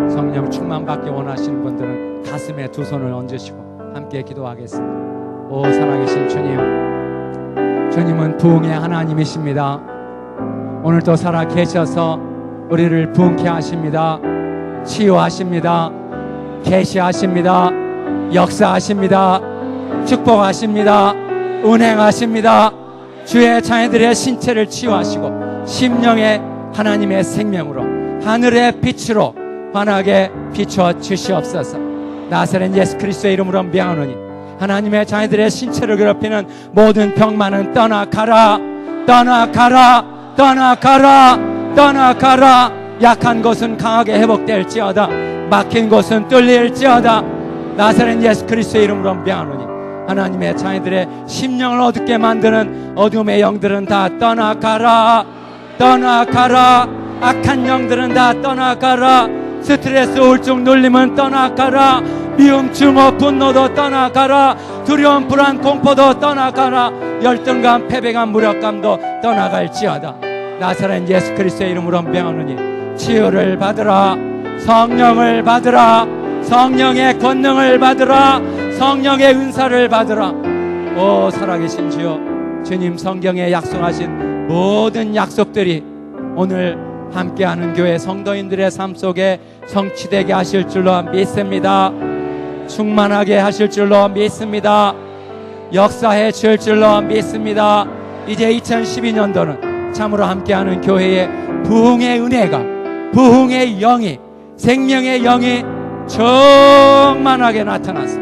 S2: 성령 충만받기 원하시는 분들은 가슴에 두 손을 얹으시고 함께 기도하겠습니다. 오 살아계신 주님, 주님은 부흥의 하나님이십니다. 오늘도 살아계셔서 우리를 부흥케 하십니다. 치유하십니다. 계시하십니다. 역사하십니다. 축복하십니다. 운행하십니다. 주의 자녀들의 신체를 치유하시고 심령의 하나님의 생명으로 하늘의 빛으로 환하게 비춰 주시옵소서. 나사렛 예수 그리스도의 이름으로 명하노니 하나님의 자녀들의 신체를 괴롭히는 모든 병만은 떠나가라. 떠나가라. 떠나가라. 떠나가라. 약한 곳은 강하게 회복될지어다. 막힌 곳은 뚫릴지어다. 나사렛 예수 그리스도의 이름으로 명하노니 하나님의 자녀들의 심령을 어둡게 만드는 어둠의 영들은 다 떠나가라. 떠나가라. 악한 영들은 다 떠나가라. 스트레스, 우울증, 눌림은 떠나가라. 미움, 증오, 분노도 떠나가라. 두려움, 불안, 공포도 떠나가라. 열등감, 패배감, 무력감도 떠나갈지어다. 나사렛 예수 그리스도의 이름으로 명하노니 치유를 받으라. 성령을 받으라. 성령의 권능을 받으라. 성령의 은사를 받으라. 오 살아계신 주여, 주님 성경에 약속하신 모든 약속들이 오늘 함께하는 교회 성도인들의 삶 속에 성취되게 하실 줄로 믿습니다. 충만하게 하실 줄로 믿습니다. 역사해 줄 줄로 믿습니다. 이제 2012년도는 참으로 함께하는 교회의 부흥의 은혜가, 부흥의 영이, 생명의 영이 충만하게 나타나서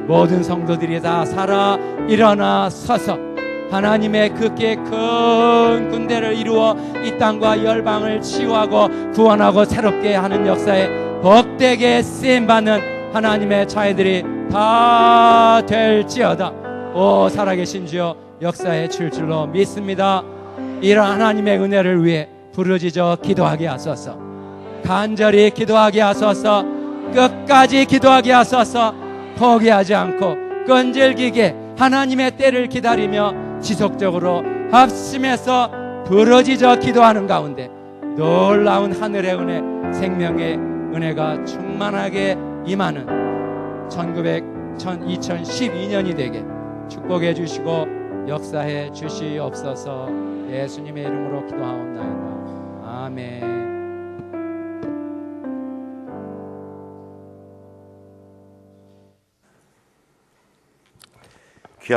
S2: 모든 성도들이 다 살아 일어나 서서 하나님의 그께 큰 군대를 이루어 이 땅과 열방을 치유하고 구원하고 새롭게 하는 역사에 복되게 쓰임받는 하나님의 자녀들이 다 될지어다. 오 살아계신 주여, 역사에 줄 줄로 믿습니다. 이런 하나님의 은혜를 위해 부르짖어 기도하게 하소서. 간절히 기도하게 하소서. 끝까지 기도하게 하소서. 포기하지 않고 끈질기게 하나님의 때를 기다리며 지속적으로 합심해서 부르짖어 기도하는 가운데 놀라운 하늘의 은혜, 생명의 은혜가 충만하게 임하는 2012년이 되게 축복해 주시고 역사해 주시옵소서. 예수님의 이름으로 기도하옵나이다. 아멘.